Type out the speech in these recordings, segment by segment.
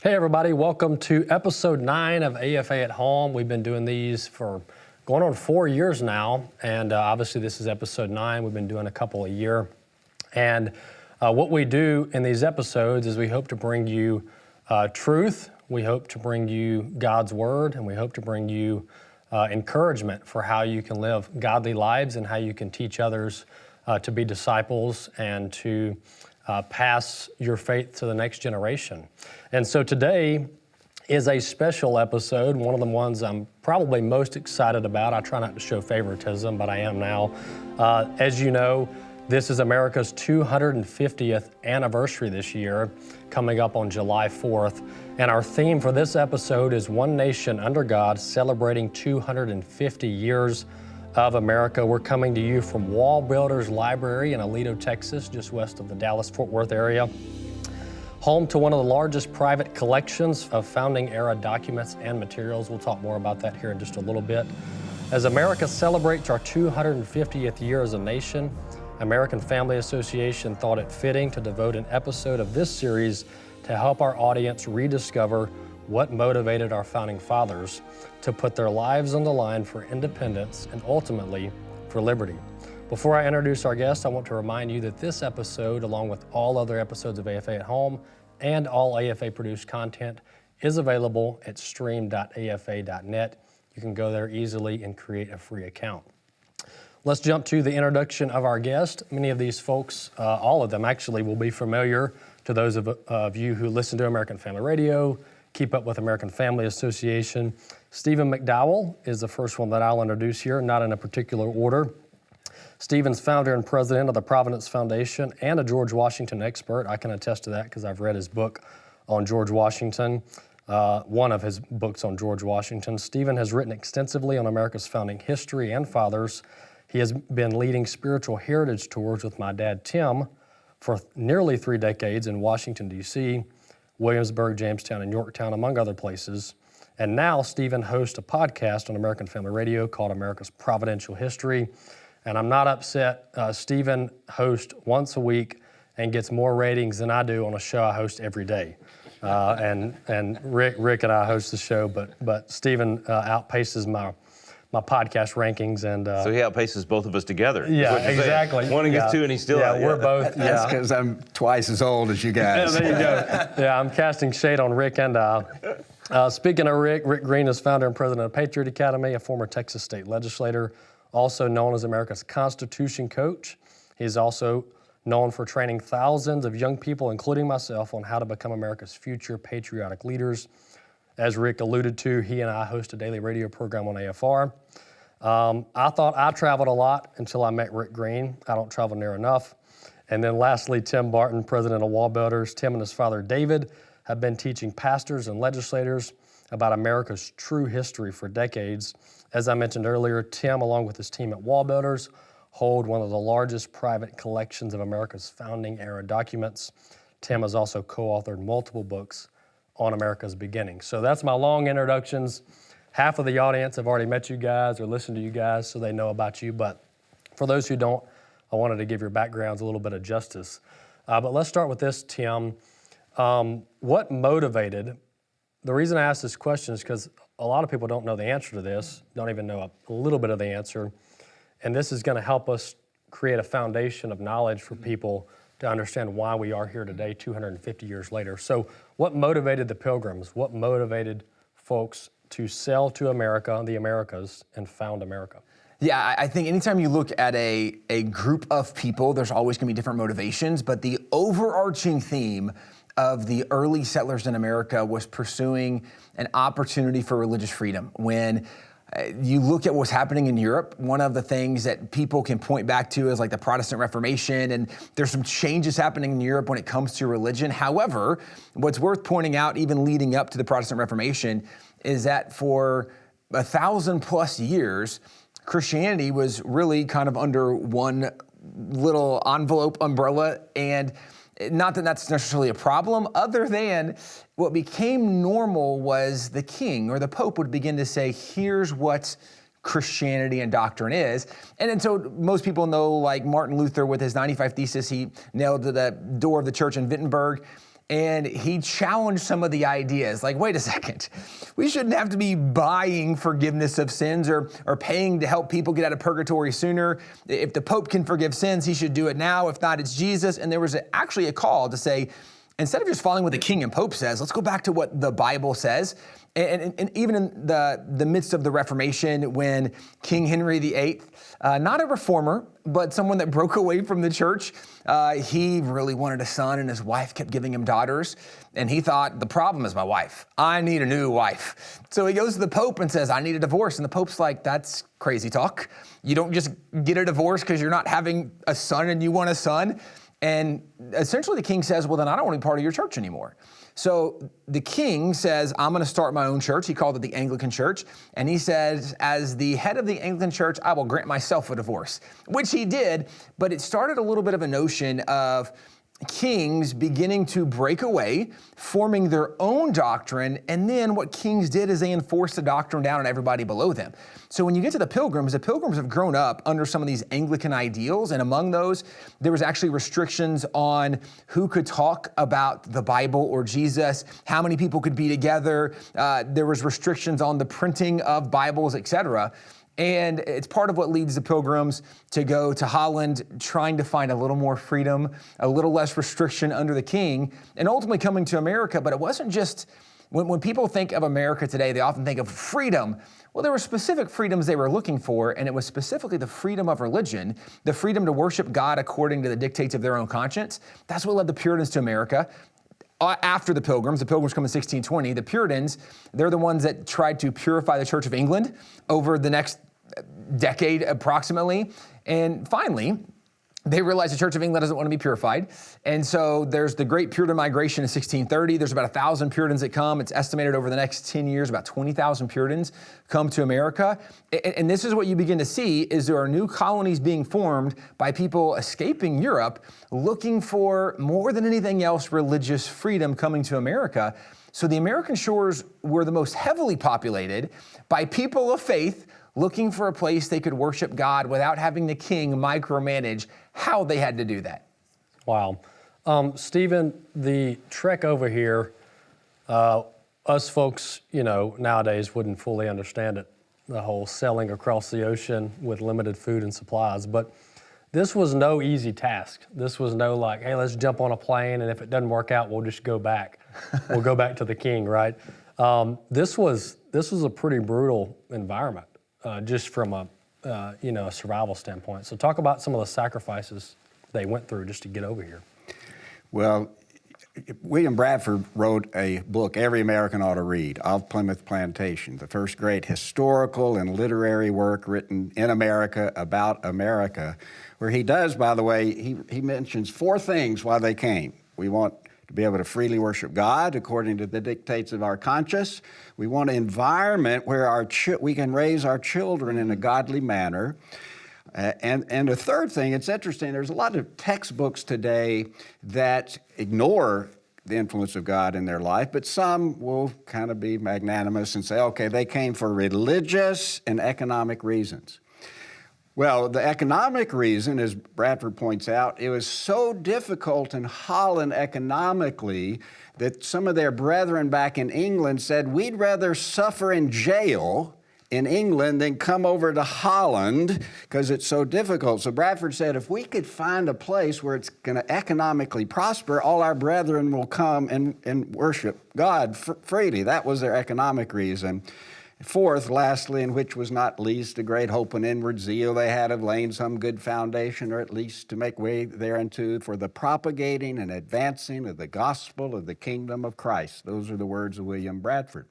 Hey everybody, welcome to episode 9 of AFA at Home. We've been doing these for going on 4 years now, and obviously this is episode 9. We've been doing a couple a year. And what we do in these episodes is we hope to bring you truth, we hope to bring you God's Word, and we hope to bring you encouragement for how you can live godly lives and how you can teach others to be disciples and to pass your faith to the next generation. And so today is a special episode, one of the ones I'm probably most excited about. I try not to show favoritism, but I am now. As you know, this is America's 250th anniversary this year, coming up on July 4th. And our theme for this episode is One Nation Under God, celebrating 250 years of America. We're coming to you from WallBuilders Library in Aledo, Texas, just west of the Dallas-Fort Worth area. Home to one of the largest private collections of founding-era documents and materials. We'll talk more about that here in just a little bit. As America celebrates our 250th year as a nation, American Family Association thought it fitting to devote an episode of this series to help our audience rediscover what motivated our founding fathers to put their lives on the line for independence and ultimately for liberty. Before I introduce our guest, I want to remind you that this episode, along with all other episodes of AFA at Home and all AFA produced content, is available at stream.afa.net. You can go there easily and create a free account. Let's jump to the introduction of our guest. Many of these folks, all of them actually, will be familiar to those of you who listen to American Family Radio, keep up with American Family Association. Stephen McDowell is the first one that I'll introduce here, not in a particular order. Stephen's founder and president of the Providence Foundation and a George Washington expert. I can attest to that because I've read his book on George Washington, one of his books on George Washington. Stephen has written extensively on America's founding history and fathers. He has been leading spiritual heritage tours with my dad, Tim, for nearly 3 decades in Washington, D.C., Williamsburg, Jamestown, and Yorktown, among other places. And now Stephen hosts a podcast on American Family Radio called America's Providential History. And I'm not upset. Stephen hosts once a week and gets more ratings than I do on a show I host every day. And Rick and I host the show, but Stephen outpaces my podcast rankings, and so he outpaces both of us together. Yeah, exactly. One against two, and he's still out. We're both. That's because I'm twice as old as you guys. Yeah, there you go. Yeah, I'm casting shade on Rick and speaking of Rick Green is founder and president of Patriot Academy, a former Texas state legislator, also known as America's Constitution coach. He's also known for training thousands of young people, including myself, on how to become America's future patriotic leaders. As Rick alluded to, he and I host a daily radio program on AFR. I thought I traveled a lot until I met Rick Green. I don't travel near enough. And then lastly, Tim Barton, president of WallBuilders. Tim and his father, David, have been teaching pastors and legislators about America's true history for decades. As I mentioned earlier, Tim, along with his team at WallBuilders, hold one of the largest private collections of America's founding-era documents. Tim has also co-authored multiple books on America's beginning. So that's my long introductions. Half of the audience have already met you guys or listened to you guys, so they know about you. But for those who don't, I wanted to give your backgrounds a little bit of justice. But let's start with this, Tim. What motivated, the reason I ask this question is because a lot of people don't know the answer to this, don't even know a little bit of the answer. And this is going to help us create a foundation of knowledge for people to understand why we are here today, 250 years later. So what motivated the Pilgrims? What motivated folks to sell to America, the Americas, and found America? Yeah, I think anytime you look at a group of people, there's always going to be different motivations, but the overarching theme of the early settlers in America was pursuing an opportunity for religious freedom. When you look at what's happening in Europe, one of the things that people can point back to is like the Protestant Reformation, and there's some changes happening in Europe when it comes to religion. However, what's worth pointing out, even leading up to the Protestant Reformation, is that for 1,000+ years, Christianity was really kind of under one little umbrella, and not that that's necessarily a problem, other than what became normal was the king or the pope would begin to say, here's what Christianity and doctrine is. And so most people know, like Martin Luther with his 95 Thesis, he nailed to the door of the church in Wittenberg. and he challenged some of the ideas. Like, wait a second, we shouldn't have to be buying forgiveness of sins or paying to help people get out of purgatory sooner. If the Pope can forgive sins, he should do it now. If not, it's Jesus. And there was actually a call to say, instead of just following what the king and pope says, let's go back to what the Bible says. And even in the midst of the Reformation, when King Henry VIII, not a reformer, but someone that broke away from the church, he really wanted a son, and his wife kept giving him daughters. And he thought, the problem is my wife. I need a new wife. So he goes to the Pope and says, I need a divorce. And the Pope's like, that's crazy talk. You don't just get a divorce because you're not having a son and you want a son. And essentially the king says, well, then I don't want to be part of your church anymore. So the king says, I'm going to start my own church. He called it the Anglican Church. And he says, as the head of the Anglican Church, I will grant myself a divorce, which he did. But it started a little bit of a notion of kings beginning to break away, forming their own doctrine, and then what kings did is they enforced the doctrine down on everybody below them. So when you get to the Pilgrims have grown up under some of these Anglican ideals, and among those, there was actually restrictions on who could talk about the Bible or Jesus, how many people could be together. There was restrictions on the printing of Bibles, etc. And it's part of what leads the Pilgrims to go to Holland, trying to find a little more freedom, a little less restriction under the king, and ultimately coming to America. But it wasn't just, when people think of America today, they often think of freedom. Well, there were specific freedoms they were looking for, and it was specifically the freedom of religion, the freedom to worship God according to the dictates of their own conscience. That's what led the Puritans to America. After the Pilgrims come in 1620, the Puritans, they're the ones that tried to purify the Church of England over the next decade approximately. And finally, they realized the Church of England doesn't want to be purified. And so there's the Great Puritan Migration in 1630. There's about 1,000 Puritans that come. It's estimated over the next 10 years, about 20,000 Puritans come to America. And this is what you begin to see, is there are new colonies being formed by people escaping Europe, looking for, more than anything else, religious freedom coming to America. So the American shores were the most heavily populated by people of faith looking for a place they could worship God without having the king micromanage how they had to do that. Wow. Stephen, the trek over here, us folks, nowadays wouldn't fully understand it, the whole sailing across the ocean with limited food and supplies. But this was no easy task. This was no like, hey, let's jump on a plane, and if it doesn't work out, we'll just go back. We'll go back to the king, right? This was a pretty brutal environment. Just from a survival standpoint. So talk about some of the sacrifices they went through just to get over here. Well, William Bradford wrote a book every American ought to read, Of Plymouth Plantation, the first great historical and literary work written in America about America, where he does, by the way, he mentions 4 things why they came. We want to be able to freely worship God according to the dictates of our conscience. We want an environment where we can raise our children in a godly manner. And a third thing, it's interesting, there's a lot of textbooks today that ignore the influence of God in their life, but some will kind of be magnanimous and say, okay, they came for religious and economic reasons. Well, the economic reason, as Bradford points out, it was so difficult in Holland economically that some of their brethren back in England said, we'd rather suffer in jail in England than come over to Holland because it's so difficult. So Bradford said, if we could find a place where it's going to economically prosper, all our brethren will come and worship God freely. That was their economic reason. 4th, lastly, and which was not least, a great hope and inward zeal they had of laying some good foundation, or at least to make way thereunto for the propagating and advancing of the gospel of the kingdom of Christ. Those are the words of William Bradford.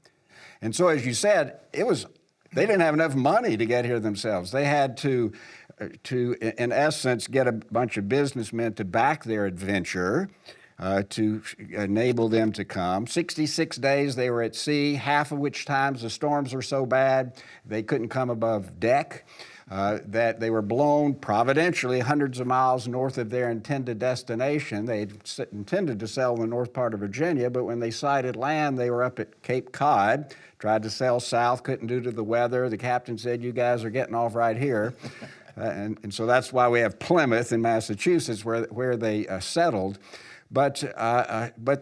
And so, as you said, they didn't have enough money to get here themselves. They had to, in essence, get a bunch of businessmen to back their adventure, to enable them to come. 66 days they were at sea, half of which times the storms were so bad they couldn't come above deck, that they were blown providentially hundreds of miles north of their intended destination. They intended to sail in the north part of Virginia, but when they sighted land, they were up at Cape Cod, tried to sail south, couldn't due to the weather. The captain said, you guys are getting off right here. And so that's why we have Plymouth in Massachusetts where they settled. But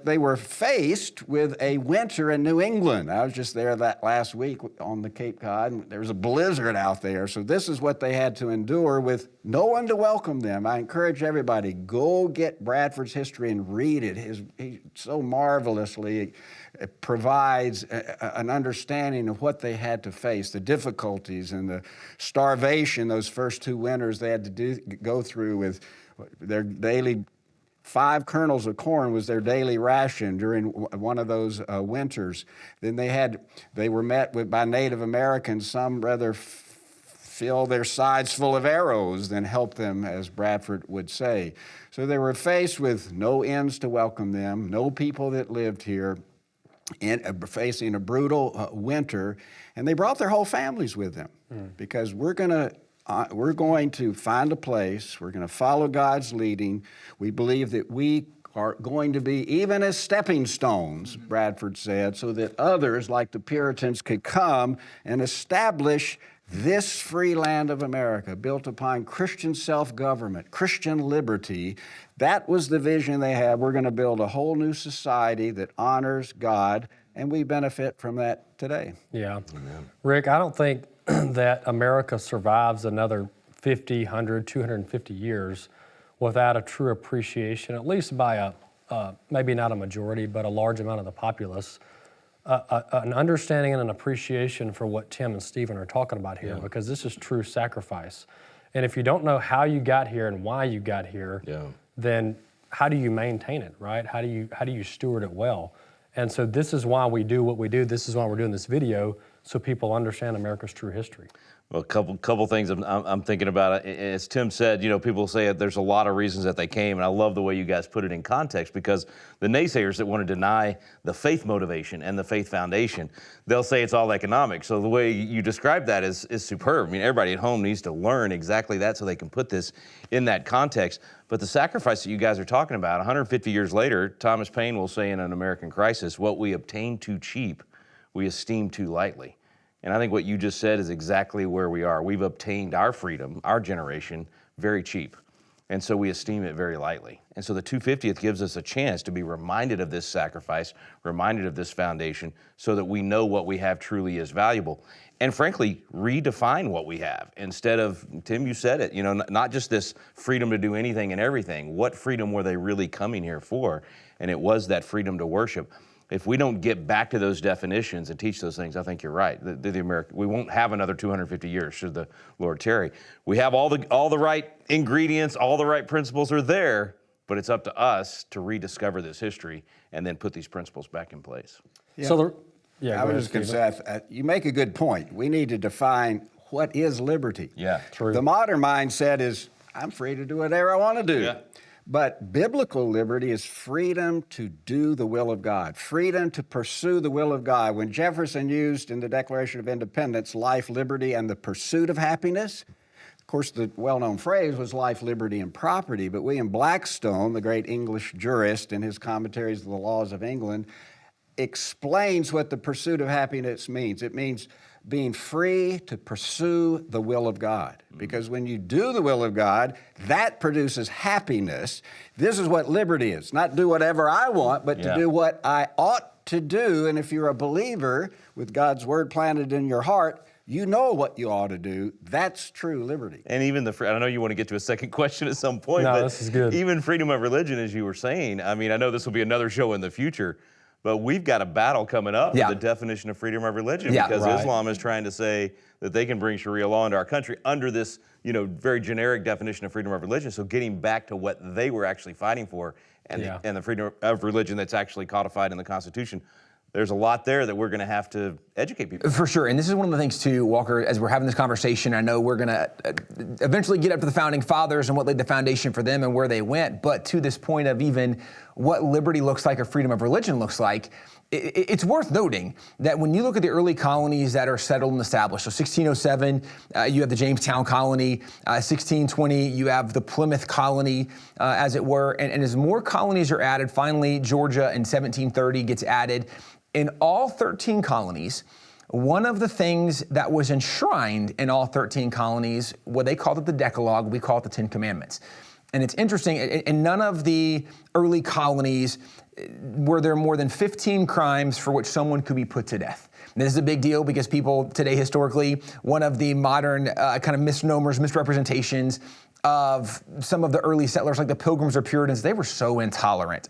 they were faced with a winter in New England. I was just there that last week on the Cape Cod, and there was a blizzard out there. So this is what they had to endure with no one to welcome them. I encourage everybody, go get Bradford's history and read it. He so marvelously provides an understanding of what they had to face, the difficulties and the starvation those first 2 winters they had to go through with their daily 5 kernels of corn was their daily ration during one of those winters. Then they were met with by Native Americans, some rather fill their sides full of arrows than help them, as Bradford would say. So they were faced with no inns to welcome them, no people that lived here, and facing a brutal winter, and they brought their whole families with them because we're going to find a place. We're going to follow God's leading. We believe that we are going to be even as stepping stones, Bradford said, so that others, like the Puritans, could come and establish this free land of America, built upon Christian self-government, Christian liberty. That was the vision they had. We're going to build a whole new society that honors God, and we benefit from that today. Yeah. Amen. Rick, I don't think that America survives another 50, 100, 250 years without a true appreciation, at least by maybe not a majority, but a large amount of the populace, an understanding and an appreciation for what Tim and Stephen are talking about here, because this is true sacrifice. And if you don't know how you got here and why you got here, then how do you maintain it, right? How do you steward it well? And so this is why we do what we do. This is why we're doing this video, so people understand America's true history. Well, a couple things I'm thinking about. As Tim said, people say there's a lot of reasons that they came, and I love the way you guys put it in context, because the naysayers that want to deny the faith motivation and the faith foundation, they'll say it's all economic. So the way you describe that is superb. I mean, everybody at home needs to learn exactly that so they can put this in that context. But the sacrifice that you guys are talking about, 150 years later, Thomas Paine will say in An American Crisis, what we obtain too cheap, we esteem too lightly. And I think what you just said is exactly where we are. We've obtained our freedom, our generation, very cheap. And so we esteem it very lightly. And so the 250th gives us a chance to be reminded of this sacrifice, reminded of this foundation, so that we know what we have truly is valuable. And frankly, redefine what we have. Instead of, Tim, you said it, not just this freedom to do anything and everything. What freedom were they really coming here for? And it was that freedom to worship. If we don't get back to those definitions and teach those things, I think you're right. We won't have another 250 years should the Lord tarry. We have all the right ingredients, all the right principles are there, but it's up to us to rediscover this history and then put these principles back in place. Yeah. I was just going to say, you make a good point. We need to define what is liberty. Yeah, true. The modern mindset is, I'm free to do whatever I want to do. Yeah. But biblical liberty is freedom to do the will of God, freedom to pursue the will of God. When Jefferson used in the Declaration of Independence life, liberty, and the pursuit of happiness, of course, the well-known phrase was life, liberty, and property. But William Blackstone, the great English jurist, in his commentaries of the laws of England, explains what the pursuit of happiness means. It means being free to pursue the will of God. Because when you do the will of God, that produces happiness. This is what liberty is. Not do whatever I want, but to do what I ought to do. And if you're a believer with God's word planted in your heart, you know what you ought to do. That's true liberty. And even I know you want to get to a second question at some point, no, but this is good. Even freedom of religion, as you were saying, I mean, I know this will be another show in the future, but we've got a battle coming up with the definition of freedom of religion, because Islam is trying to say that they can bring Sharia law into our country under this, very generic definition of freedom of religion. So getting back to what they were actually fighting for and the freedom of religion that's actually codified in the Constitution. There's a lot there that we're going to have to educate people. For sure. And this is one of the things, too, Walker, as we're having this conversation, I know we're going to eventually get up to the Founding Fathers and what laid the foundation for them and where they went. But to this point of even what liberty looks like or freedom of religion looks like, it's worth noting that when you look at the early colonies that are settled and established, so 1607, you have the Jamestown colony, 1620, you have the Plymouth colony, as it were, and as more colonies are added, finally Georgia in 1730 gets added. In all 13 colonies, one of the things that was enshrined in all 13 colonies, what they called it the Decalogue, we call it the Ten Commandments. And it's interesting, in none of the early colonies were there more than 15 crimes for which someone could be put to death. And this is a big deal because people today, historically, one of the modern kind of misnomers, misrepresentations of some of the early settlers, like the Pilgrims or Puritans, they were so intolerant.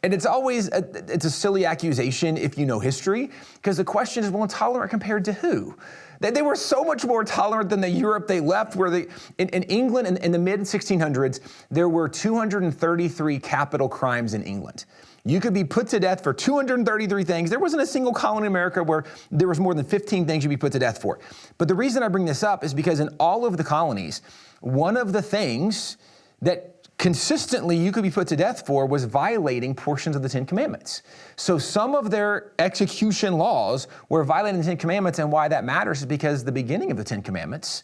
And it's always, it's a silly accusation if you know history, because the question is, well, intolerant compared to who? They were so much more tolerant than the Europe they left, where in England in the mid-1600s, there were 233 capital crimes in England. You could be put to death for 233 things. There wasn't a single colony in America where there was more than 15 things you'd be put to death for. But the reason I bring this up is because in all of the colonies, one of the things that consistently you could be put to death for was violating portions of the Ten Commandments. So some of their execution laws were violating the Ten Commandments, and why that matters is because the beginning of the Ten Commandments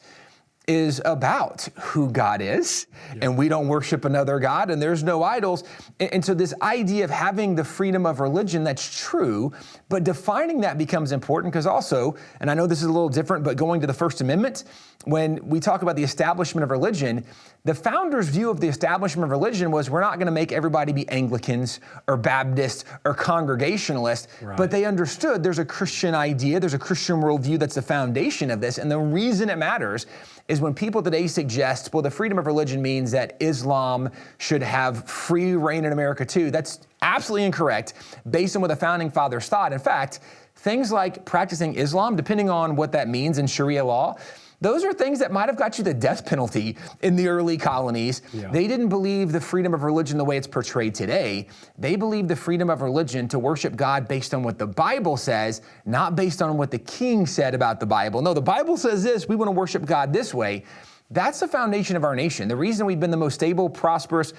is about who God is, and we don't worship another God, and there's no idols. And so this idea of having the freedom of religion, that's true, but defining that becomes important, because also, and I know this is a little different, but going to the First Amendment, when we talk about the establishment of religion, the founders' view of the establishment of religion was, we're not going to make everybody be Anglicans or Baptists or Congregationalists, but they understood there's a Christian idea, there's a Christian worldview that's the foundation of this. And the reason it matters is when people today suggest, well, the freedom of religion means that Islam should have free reign in America too. That's absolutely incorrect based on what the founding fathers thought. In fact, things like practicing Islam, depending on what that means in Sharia law, those are things that might have got you the death penalty in the early colonies. Yeah. They didn't believe the freedom of religion the way it's portrayed today. They believed the freedom of religion to worship God based on what the Bible says, not based on what the king said about the Bible. No, the Bible says this, we want to worship God this way. That's the foundation of our nation. The reason we've been the most stable, prosperous,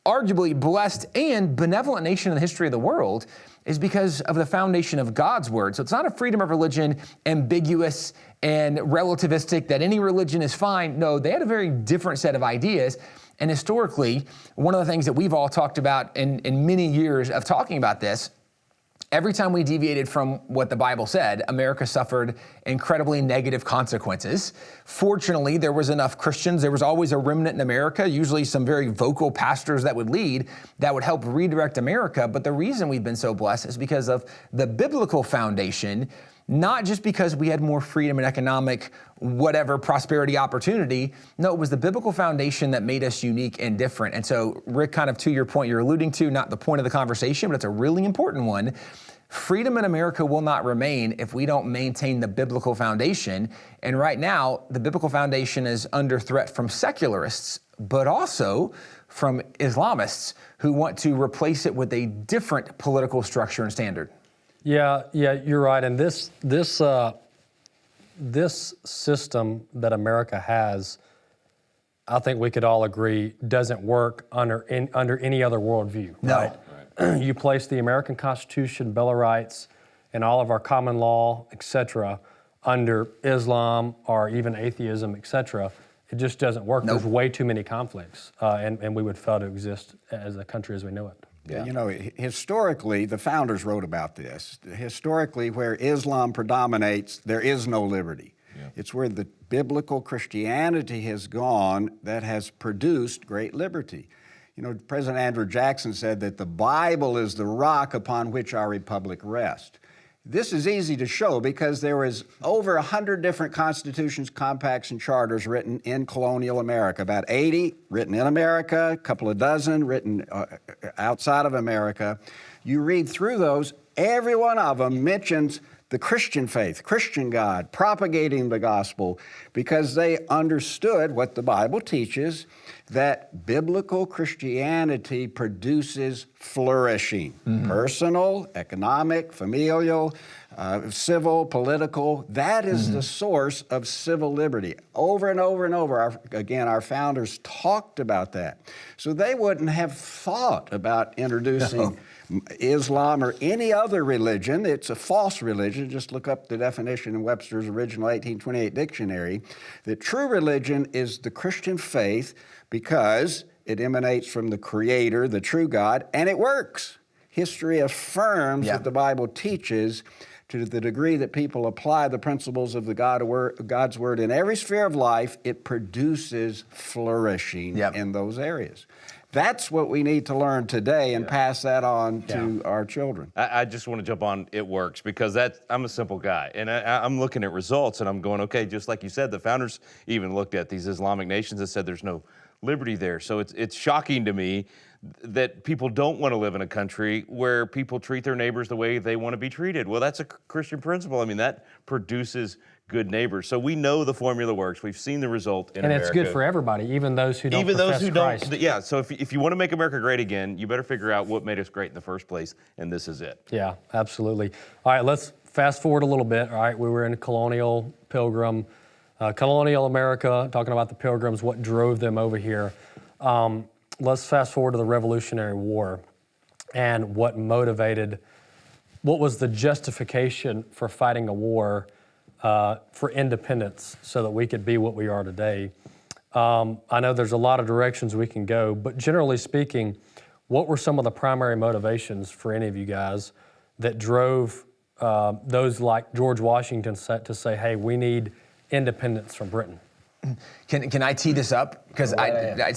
arguably blessed, and benevolent nation in the history of the world is because of the foundation of God's word. So it's not a freedom of religion, ambiguous and relativistic, that any religion is fine. No, they had a very different set of ideas. And historically, one of the things that we've all talked about in many years of talking about this, every time we deviated from what the Bible said, America suffered incredibly negative consequences. Fortunately, there was enough Christians. There was always a remnant in America, usually some very vocal pastors that would lead, that would help redirect America. But the reason we've been so blessed is because of the biblical foundation, not just because we had more freedom and economic, whatever, prosperity, opportunity. No, it was the biblical foundation that made us unique and different. And so, Rick, kind of to your point you're alluding to, not the point of the conversation, but it's a really important one. Freedom in America will not remain if we don't maintain the biblical foundation. And right now, the biblical foundation is under threat from secularists, but also from Islamists who want to replace it with a different political structure and standard. Yeah, you're right. And this system that America has, I think we could all agree, doesn't work under any other worldview. No. Right? You place the American Constitution, Bill of Rights, and all of our common law, etc., under Islam or even atheism, etc., it just doesn't work. Nope. There's way too many conflicts, and we would fail to exist as a country as we know it. Yeah. You know, historically, the founders wrote about this. Historically, where Islam predominates, there is no liberty. Yeah. It's where the biblical Christianity has gone that has produced great liberty. You know, President Andrew Jackson said that the Bible is the rock upon which our republic rests. This is easy to show because there was over 100 different constitutions, compacts, and charters written in colonial America. About 80 written in America, a couple of dozen written outside of America. You read through those, every one of them mentions the Christian faith, Christian God, propagating the gospel, because they understood what the Bible teaches, that biblical Christianity produces flourishing, personal, economic, familial, civil, political. That is the source of civil liberty. Over and over and over, our founders talked about that. So they wouldn't have thought about introducing Islam or any other religion. It's a false religion. Just look up the definition in Webster's original 1828 dictionary. That true religion is the Christian faith because it emanates from the Creator, the true God, and it works. History affirms what the Bible teaches, To the degree that people apply the principles of God's Word in every sphere of life, it produces flourishing in those areas. That's what we need to learn today and pass that on to our children. I just want to jump on it works, because I'm a simple guy, and I'm looking at results and I'm going, okay, just like you said, the founders even looked at these Islamic nations and said there's no liberty there. So it's shocking to me that people don't want to live in a country where people treat their neighbors the way they want to be treated. Well, that's a Christian principle. I mean, that produces good neighbors. So we know the formula works. We've seen the result in America. And it's good for everybody, even those who don't profess Christ. Yeah, so if you want to make America great again, you better figure out what made us great in the first place, and this is it. Yeah, absolutely. All right, let's fast forward a little bit. All right, we were in colonial America, talking about the Pilgrims, what drove them over here. Let's fast forward to the Revolutionary War and what was the justification for fighting a war for independence so that we could be what we are today. I know there's a lot of directions we can go, but generally speaking, what were some of the primary motivations for any of you guys that drove those like George Washington to say, hey, we need independence from Britain? Can I tee this up? Because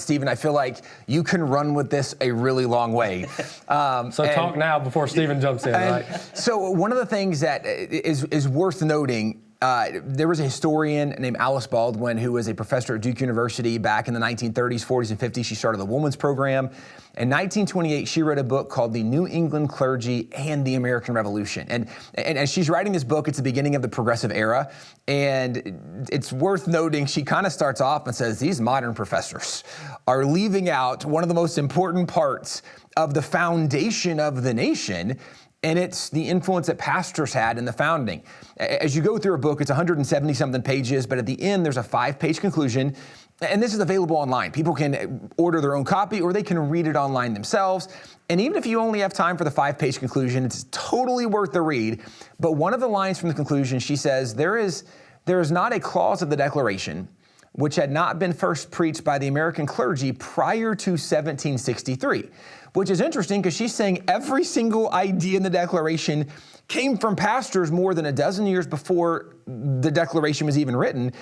Stephen, I feel like you can run with this a really long way. Talk now before Stephen jumps in, right? So one of the things that is worth noting, there was a historian named Alice Baldwin who was a professor at Duke University back in the 1930s, 40s, and 50s. She started the women's program. In 1928, she wrote a book called The New England Clergy and the American Revolution. And as she's writing this book, it's the beginning of the progressive era. And it's worth noting, she kind of starts off and says, these modern professors are leaving out one of the most important parts of the foundation of the nation, and it's the influence that pastors had in the founding. As you go through her book, it's 170-something pages, but at the end, there's a 5-page conclusion. And this is available online. People can order their own copy or they can read it online themselves. And even if you only have time for the 5-page conclusion, it's totally worth the read. But one of the lines from the conclusion, she says, there is not a clause of the Declaration which had not been first preached by the American clergy prior to 1763, which is interesting because she's saying every single idea in the Declaration came from pastors more than a dozen years before the Declaration was even written.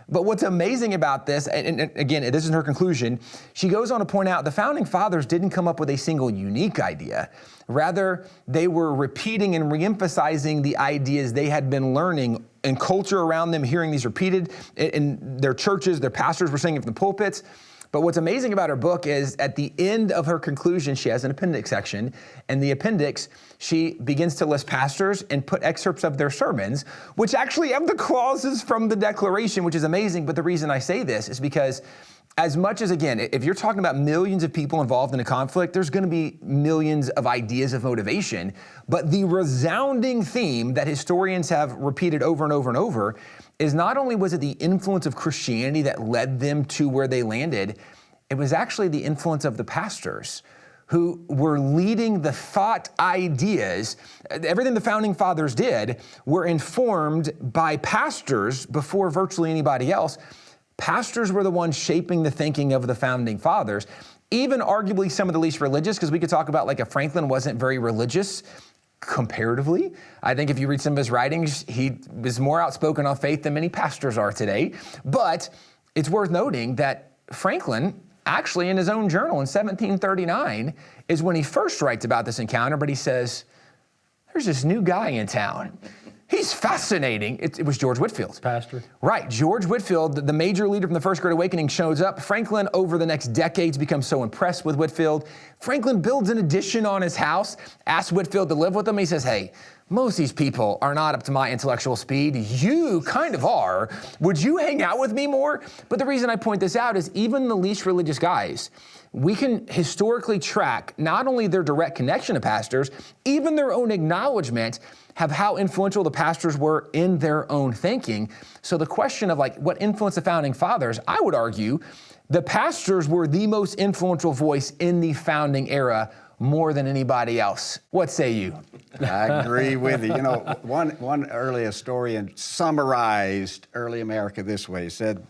But what's amazing about this, and again, this is her conclusion, she goes on to point out the Founding Fathers didn't come up with a single unique idea. Rather, they were repeating and reemphasizing the ideas they had been learning in culture around them, hearing these repeated in their churches, their pastors were saying it from the pulpits. But what's amazing about her book is at the end of her conclusion, she has an appendix section. And the appendix, she begins to list pastors and put excerpts of their sermons, which actually have the clauses from the Declaration, which is amazing. But the reason I say this is because as much as, again, if you're talking about millions of people involved in a conflict, there's going to be millions of ideas of motivation. But the resounding theme that historians have repeated over and over and over is not only was it the influence of Christianity that led them to where they landed, it was actually the influence of the pastors who were leading the thought ideas. Everything the Founding Fathers did were informed by pastors before virtually anybody else. Pastors were the ones shaping the thinking of the Founding Fathers, even arguably some of the least religious, because we could talk about like if Franklin wasn't very religious, comparatively. I think if you read some of his writings, he was more outspoken on faith than many pastors are today. But it's worth noting that Franklin, actually in his own journal in 1739, is when he first writes about this encounter, but he says, there's this new guy in town. He's fascinating. It was George Whitefield. Pastor. Right. George Whitefield, the major leader from the First Great Awakening, shows up. Franklin, over the next decades, becomes so impressed with Whitefield. Franklin builds an addition on his house, asks Whitefield to live with him. He says, hey, most of these people are not up to my intellectual speed. You kind of are. Would you hang out with me more? But the reason I point this out is even the least religious guys, we can historically track not only their direct connection to pastors, even their own acknowledgement have how influential the pastors were in their own thinking. So the question of like what influenced the Founding Fathers, I would argue the pastors were the most influential voice in the founding era more than anybody else. What say you? I agree with you. You know, one early historian summarized early America this way. He said,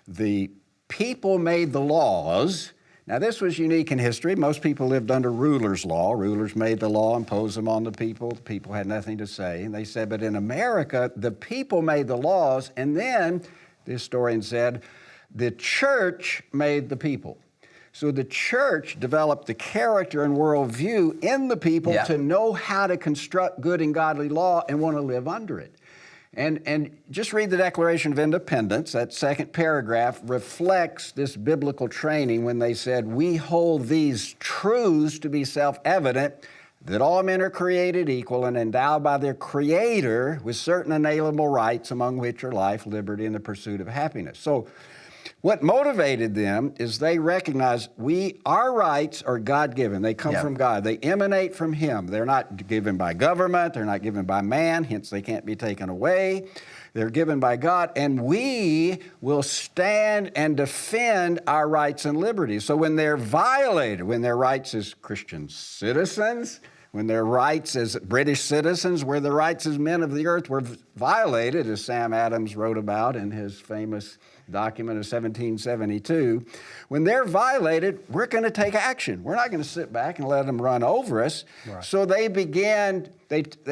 the people made the laws. Now, this was unique in history. Most people lived under rulers' law. Rulers made the law, imposed them on the people. The people had nothing to say. And they said, but in America, the people made the laws, and then, the historian said, the church made the people. So the church developed the character and worldview in the people to know how to construct good and godly law and want to live under it. And just read the Declaration of Independence. That second paragraph reflects this biblical training when they said, we hold these truths to be self-evident, that all men are created equal and endowed by their Creator with certain inalienable rights, among which are life, liberty, and the pursuit of happiness. So what motivated them is they recognize our rights are God-given. They come from God. They emanate from Him. They're not given by government. They're not given by man, hence they can't be taken away. They're given by God, and we will stand and defend our rights and liberties. So when they're violated, when their rights as Christian citizens, when their rights as British citizens, where the rights as men of the earth were violated, as Sam Adams wrote about in his famous document of 1772, when they're violated, we're going to take action. We're not going to sit back and let them run over us. Right. So they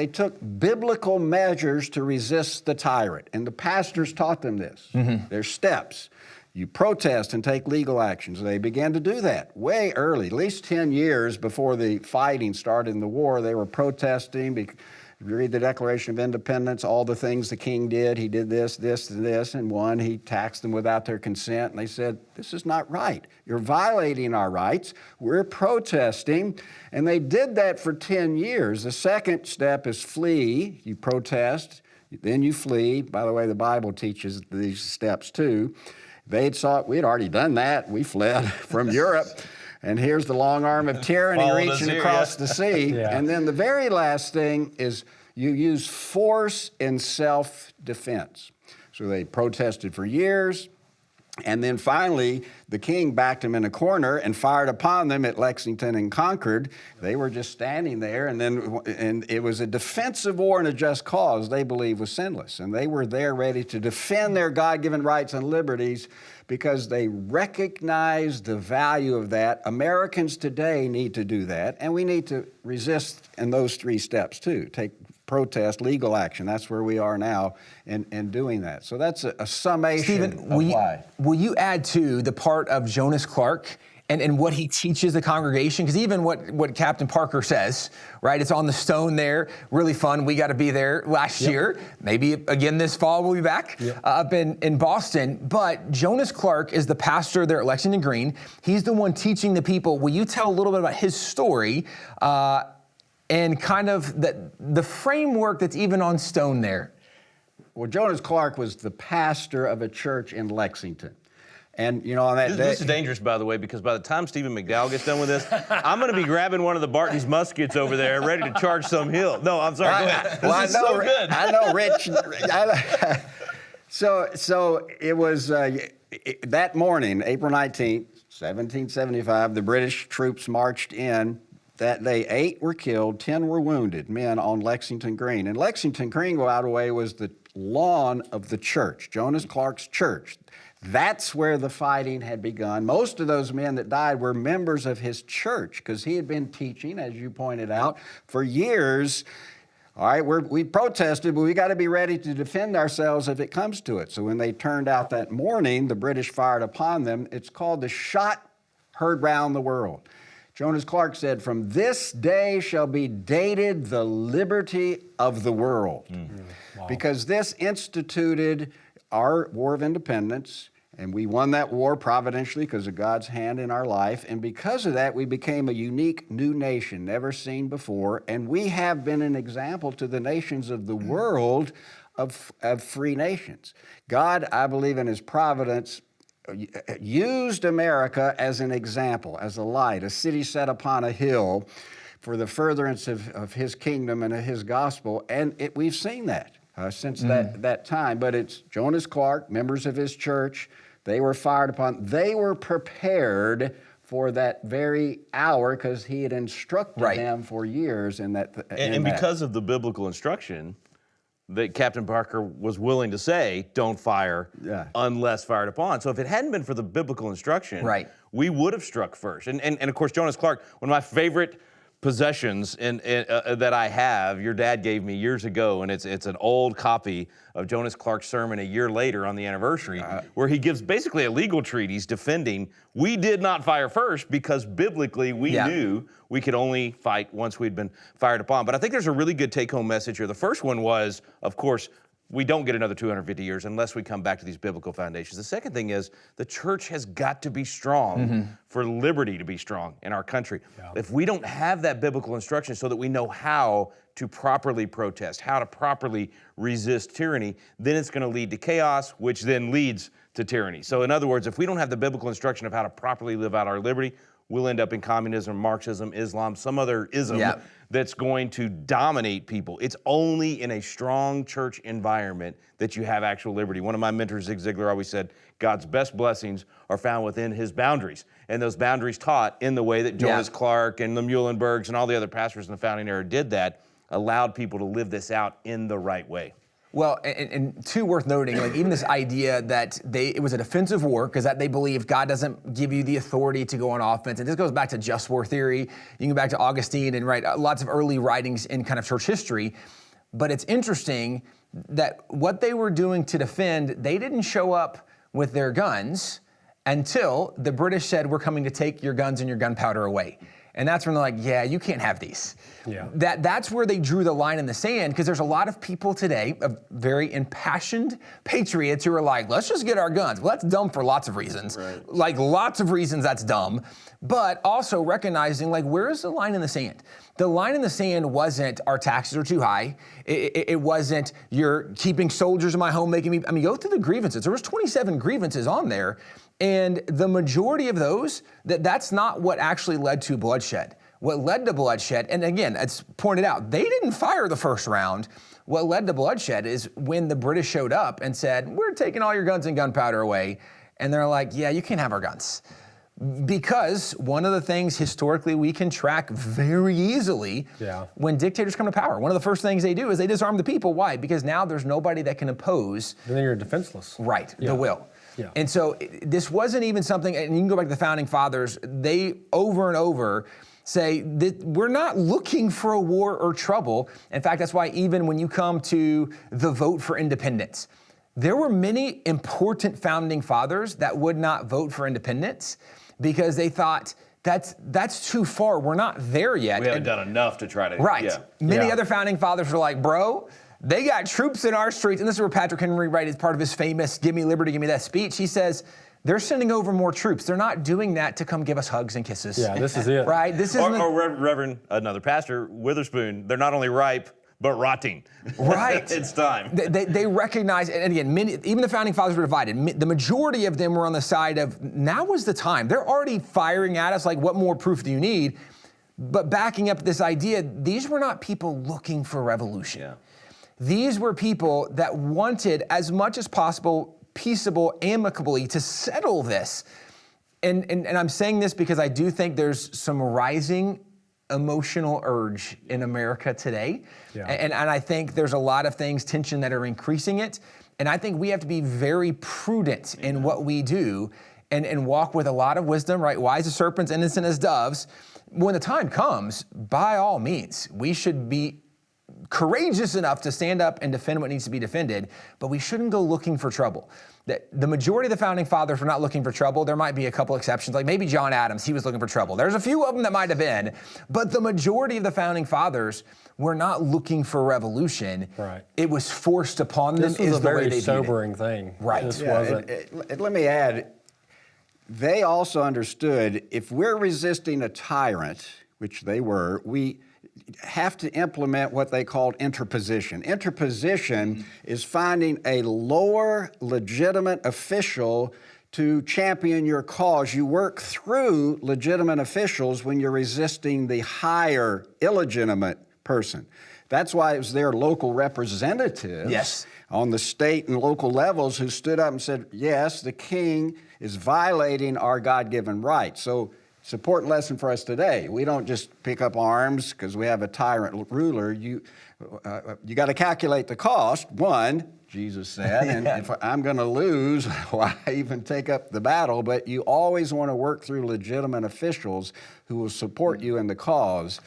took biblical measures to resist the tyrant, and the pastors taught them this. There's steps. You protest and take legal actions. They began to do that way early, at least 10 years before the fighting started in the war. They were protesting. If you read the Declaration of Independence, all the things the king did, he did this, this, and this, and one, he taxed them without their consent, and they said, this is not right. You're violating our rights. We're protesting, and they did that for 10 years. The second step is flee. You protest, then you flee. By the way, the Bible teaches these steps too. We had already done that. We fled from Europe. And here's the long arm of tyranny reaching across the sea. And then the very last thing is you use force in self-defense. So they protested for years. And then finally, the king backed them in a corner and fired upon them at Lexington and Concord. They were just standing there, and it was a defensive war and a just cause they believed was sinless. And they were there ready to defend their God-given rights and liberties because they recognized the value of that. Americans today need to do that, and we need to resist in those three steps too. Take protest, legal action. That's where we are now in doing that. So that's a summation Stephen, of why. Will you add to the part of Jonas Clark and what he teaches the congregation? Because even what Captain Parker says, right? It's on the stone there. Really fun. We got to be there last year. Maybe again this fall we'll be back up in Boston. But Jonas Clark is the pastor there at Lexington Green. He's the one teaching the people. Will you tell a little bit about his story and kind of the framework that's even on stone there? Well, Jonas Clark was the pastor of a church in Lexington. And, you know, on that day... This is dangerous, by the way, because by the time Stephen McDowell gets done with this, I'm going to be grabbing one of the Barton's muskets over there, ready to charge some hill. No, I'm sorry, go ahead. This is so good. I know, Rich. So it was that morning, April 19th, 1775, the British troops marched in. That day, 8 were killed, 10 were wounded, men on Lexington Green. And Lexington Green, by the way, was the lawn of the church, Jonas Clark's church. That's where the fighting had begun. Most of those men that died were members of his church because he had been teaching, as you pointed out, for years. All right, we protested, but we got to be ready to defend ourselves if it comes to it. So when they turned out that morning, the British fired upon them. It's called the shot heard round the world. Jonas Clark said, from this day shall be dated the liberty of the world. Wow. Because this instituted our War of Independence, and we won that war providentially because of God's hand in our life. And because of that, we became a unique new nation, never seen before. And we have been an example to the nations of the world of free nations. God, I believe in His providence, used America as an example, as a light, a city set upon a hill for the furtherance of His kingdom and of His gospel. And we've seen that since that time. But it's Jonas Clark, members of his church, they were fired upon. They were prepared for that very hour because he had instructed them for years in that. And because of the biblical instruction, that Captain Parker was willing to say, don't fire unless fired upon. So if it hadn't been for the biblical instruction, we would have struck first. And of course, Jonas Clark, one of my favorite possessions that I have, your dad gave me years ago, and it's an old copy of Jonas Clark's sermon a year later on the anniversary, where he gives basically a legal treatise defending we did not fire first because biblically we knew we could only fight once we'd been fired upon. But I think there's a really good take-home message here. The first one was, of course, we don't get another 250 years unless we come back to these biblical foundations. The second thing is the church has got to be strong for liberty to be strong in our country. If we don't have that biblical instruction so that we know how to properly protest, how to properly resist tyranny, then it's going to lead to chaos, which then leads to tyranny. So in other words, if we don't have the biblical instruction of how to properly live out our liberty, we'll end up in communism, Marxism, Islam, some other ism that's going to dominate people. It's only in a strong church environment that you have actual liberty. One of my mentors, Zig Ziglar, always said, God's best blessings are found within his boundaries. And those boundaries taught in the way that Jonas Clark and the Muhlenbergs and all the other pastors in the founding era did that, allowed people to live this out in the right way. Well, and two worth noting, like even this idea that it was a defensive war because that they believe God doesn't give you the authority to go on offense. And this goes back to just war theory. You can go back to Augustine and lots of early writings in kind of church history. But it's interesting that what they were doing to defend, they didn't show up with their guns until the British said, we're coming to take your guns and your gunpowder away. And that's when they're like, yeah, you can't have these. That's where they drew the line in the sand, because there's a lot of people today, of very impassioned patriots who are like, let's just get our guns. Well, that's dumb for lots of reasons. Like lots of reasons that's dumb, but also recognizing like, where is the line in the sand? The line in the sand wasn't our taxes are too high. It wasn't you're keeping soldiers in my home making me, go through the grievances. There was 27 grievances on there. And the majority of those, that's not what actually led to bloodshed. What led to bloodshed, and again, it's pointed out, they didn't fire the first round. What led to bloodshed is when the British showed up and said, we're taking all your guns and gunpowder away. And they're like, yeah, you can't have our guns. Because one of the things historically we can track very easily when dictators come to power, one of the first things they do is they disarm the people. Why? Because now there's nobody that can oppose. And then you're defenseless. The will. And so this wasn't even something, and you can go back to the Founding Fathers, they over and over say that we're not looking for a war or trouble. In fact, that's why even when you come to the vote for independence, there were many important Founding Fathers that would not vote for independence because they thought, that's too far. We're not there yet. We haven't done enough to try to... Many other Founding Fathers were like, bro, they got troops in our streets. And this is where Patrick Henry Wright is part of his famous Give Me Liberty, Give Me That speech. He says, they're sending over more troops. They're not doing that to come give us hugs and kisses. This is it. Right? This is or Reverend, another pastor, Witherspoon, they're not only ripe, but rotting. It's time. They recognize, and again, even the Founding Fathers were divided. The majority of them were on the side of, now was the time. They're already firing at us, like, what more proof do you need? But backing up this idea, these were not people looking for revolution. These were people that wanted, as much as possible, peaceable, amicably, to settle this. And I'm saying this because I do think there's some rising emotional urge in America today. And I think there's a lot of things, tension, that are increasing it. And I think we have to be very prudent in what we do and walk with a lot of wisdom, right? Wise as serpents, innocent as doves. When the time comes, by all means, we should be courageous enough to stand up and defend what needs to be defended, but we shouldn't go looking for trouble. The majority of the Founding Fathers were not looking for trouble. There might be a couple exceptions, like maybe John Adams, he was looking for trouble. There's a few of them that might have been, but the majority of the Founding Fathers were not looking for revolution. It was forced upon them. This was a very sobering thing. This wasn't. Let me add, they also understood if we're resisting a tyrant, which they were, we have to implement what they called interposition. Interposition is finding a lower legitimate official to champion your cause. You work through legitimate officials when you're resisting the higher illegitimate person. That's why it was their local representatives on the state and local levels who stood up and said, yes, the king is violating our God-given rights. So It's an important lesson for us today. We don't just pick up arms because we have a tyrant ruler. You got to calculate the cost. One, Jesus said, and if I'm going to lose, why even take up the battle? But you always want to work through legitimate officials who will support you in the cause.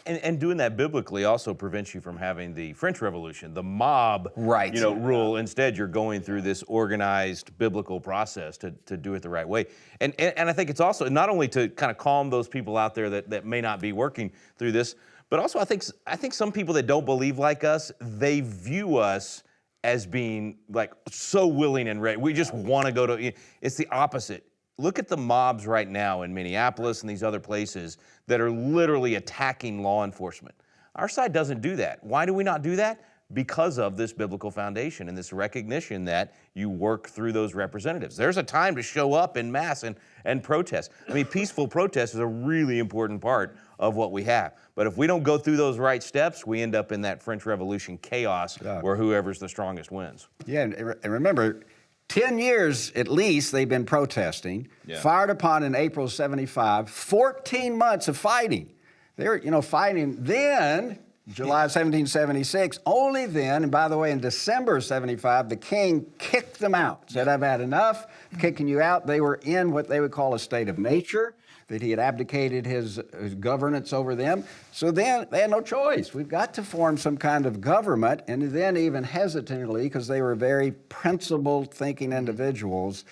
And doing that biblically also prevents you from having the French Revolution, the mob, rule. Instead, you're going through this organized biblical process to do it the right way. And I think it's also not only to kind of calm those people out there that may not be working through this, but also I think some people that don't believe like us, they view us as being like so willing and ready. We just want to go to. It's the opposite. Look at the mobs right now in Minneapolis and these other places that are literally attacking law enforcement. Our side doesn't do that. Why do we not do that? Because of this biblical foundation and this recognition that you work through those representatives. There's a time to show up in mass and protest. I mean, peaceful protest is a really important part of what we have. But if we don't go through those right steps, we end up in that French Revolution chaos where whoever's the strongest wins. Yeah, and remember, 10 years at least they've been protesting, fired upon in April 75, 14 months of fighting. They were, fighting then, July of 1776, only then, and by the way, in December of 75, the king kicked them out, said, I've had enough, kicking you out. They were in what they would call a state of nature, that he had abdicated his governance over them. So then they had no choice. We've got to form some kind of government, and then even hesitantly, because they were very principled thinking individuals.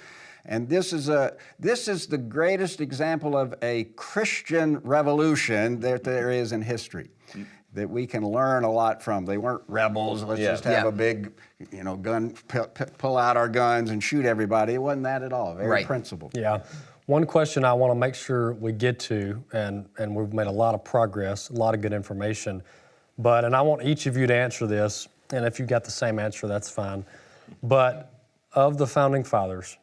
And this is the greatest example of a Christian revolution that there is in history, that we can learn a lot from. They weren't rebels. Let's just have a big, gun, pull out our guns and shoot everybody. It wasn't that at all. Very principled. Yeah. One question I want to make sure we get to, and we've made a lot of progress, a lot of good information, and I want each of you to answer this, and if you got the same answer, that's fine. But of the Founding Fathers,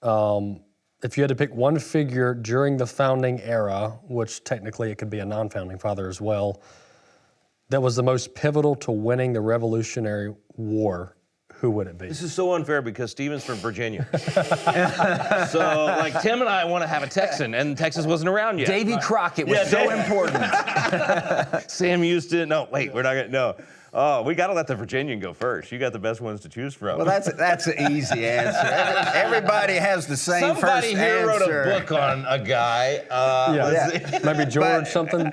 if you had to pick one figure during the founding era, which technically it could be a non-founding father as well, that was the most pivotal to winning the Revolutionary War, who would it be? This is so unfair because Stephen's from Virginia. So, Tim and I want to have a Texan, and Texas wasn't around yet. Davy Crockett was so important. Sam Houston. No, wait, we're not going to. No. Oh, we got to let the Virginian go first. You got the best ones to choose from. Well, that's an easy answer. Everybody has the same Somebody first here answer. wrote a book on a guy. Maybe George something?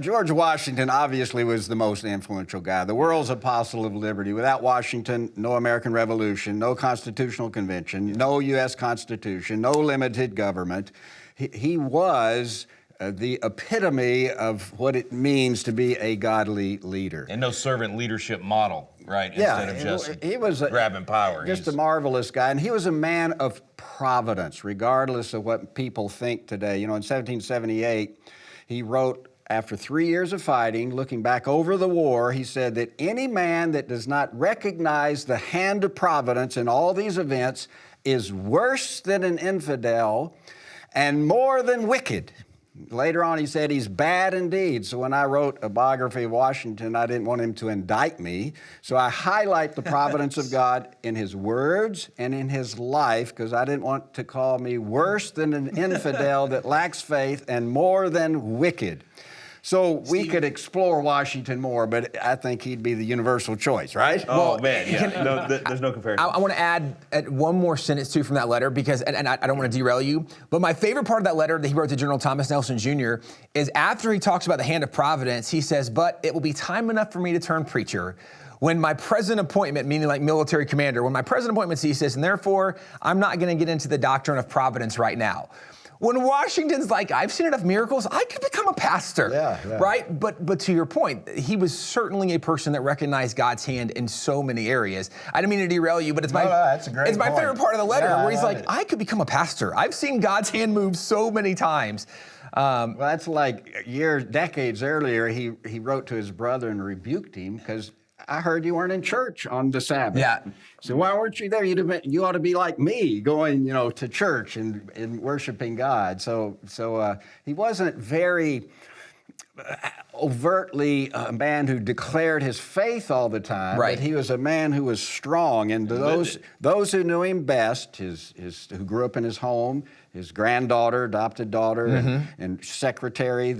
George Washington obviously was the most influential guy, the world's apostle of liberty. Without Washington, no American Revolution, no Constitutional Convention, no U.S. Constitution, no limited government. He was the epitome of what it means to be a godly leader. And no servant leadership model, right? Yeah, Instead of just he was grabbing power. Just a marvelous guy. And he was a man of providence, regardless of what people think today. In 1778, he wrote, after 3 years of fighting, looking back over the war, he said that any man that does not recognize the hand of providence in all these events is worse than an infidel and more than wicked. Later on, he said he's bad indeed. So when I wrote a biography of Washington, I didn't want him to indict me. So I highlight the providence of God in his words and in his life, because I didn't want to call me worse than an infidel that lacks faith and more than wicked. So we could explore Washington more, but I think he'd be the universal choice, right? There's no comparison. I want to add one more sentence, too, from that letter, because, and I don't want to derail you, but my favorite part of that letter that he wrote to General Thomas Nelson Jr. is after he talks about the hand of providence, he says, but it will be time enough for me to turn preacher when my present appointment, meaning like military commander, when my present appointment ceases, and therefore I'm not going to get into the doctrine of providence right now. When Washington's like, I've seen enough miracles, I could become a pastor, right? But to your point, he was certainly a person that recognized God's hand in so many areas. I didn't mean to derail you, but it's my favorite part of the letter where he's like, I could become a pastor. I've seen God's hand move so many times. Well, that's like decades earlier, he wrote to his brother and rebuked him because I heard you weren't in church on the Sabbath. Yeah. So why weren't you there? You ought to be like me, going, to church and worshiping God. So he wasn't very overtly a man who declared his faith all the time, Right. but he was a man who was strong. And those who knew him best, who grew up in his home, his granddaughter, adopted daughter, and secretary,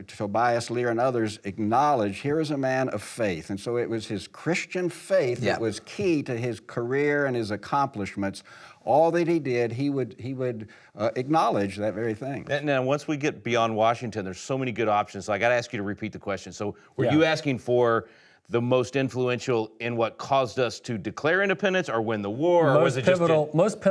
Tobias Lear and others, acknowledged here is a man of faith. And so it was his Christian faith that was key to his career and his accomplishments. All that he did, he would acknowledge that very thing. Now, once we get beyond Washington, there's so many good options. So I got to ask you to repeat the question. So were you asking for the most influential in what caused us to declare independence or win the war? Or was it most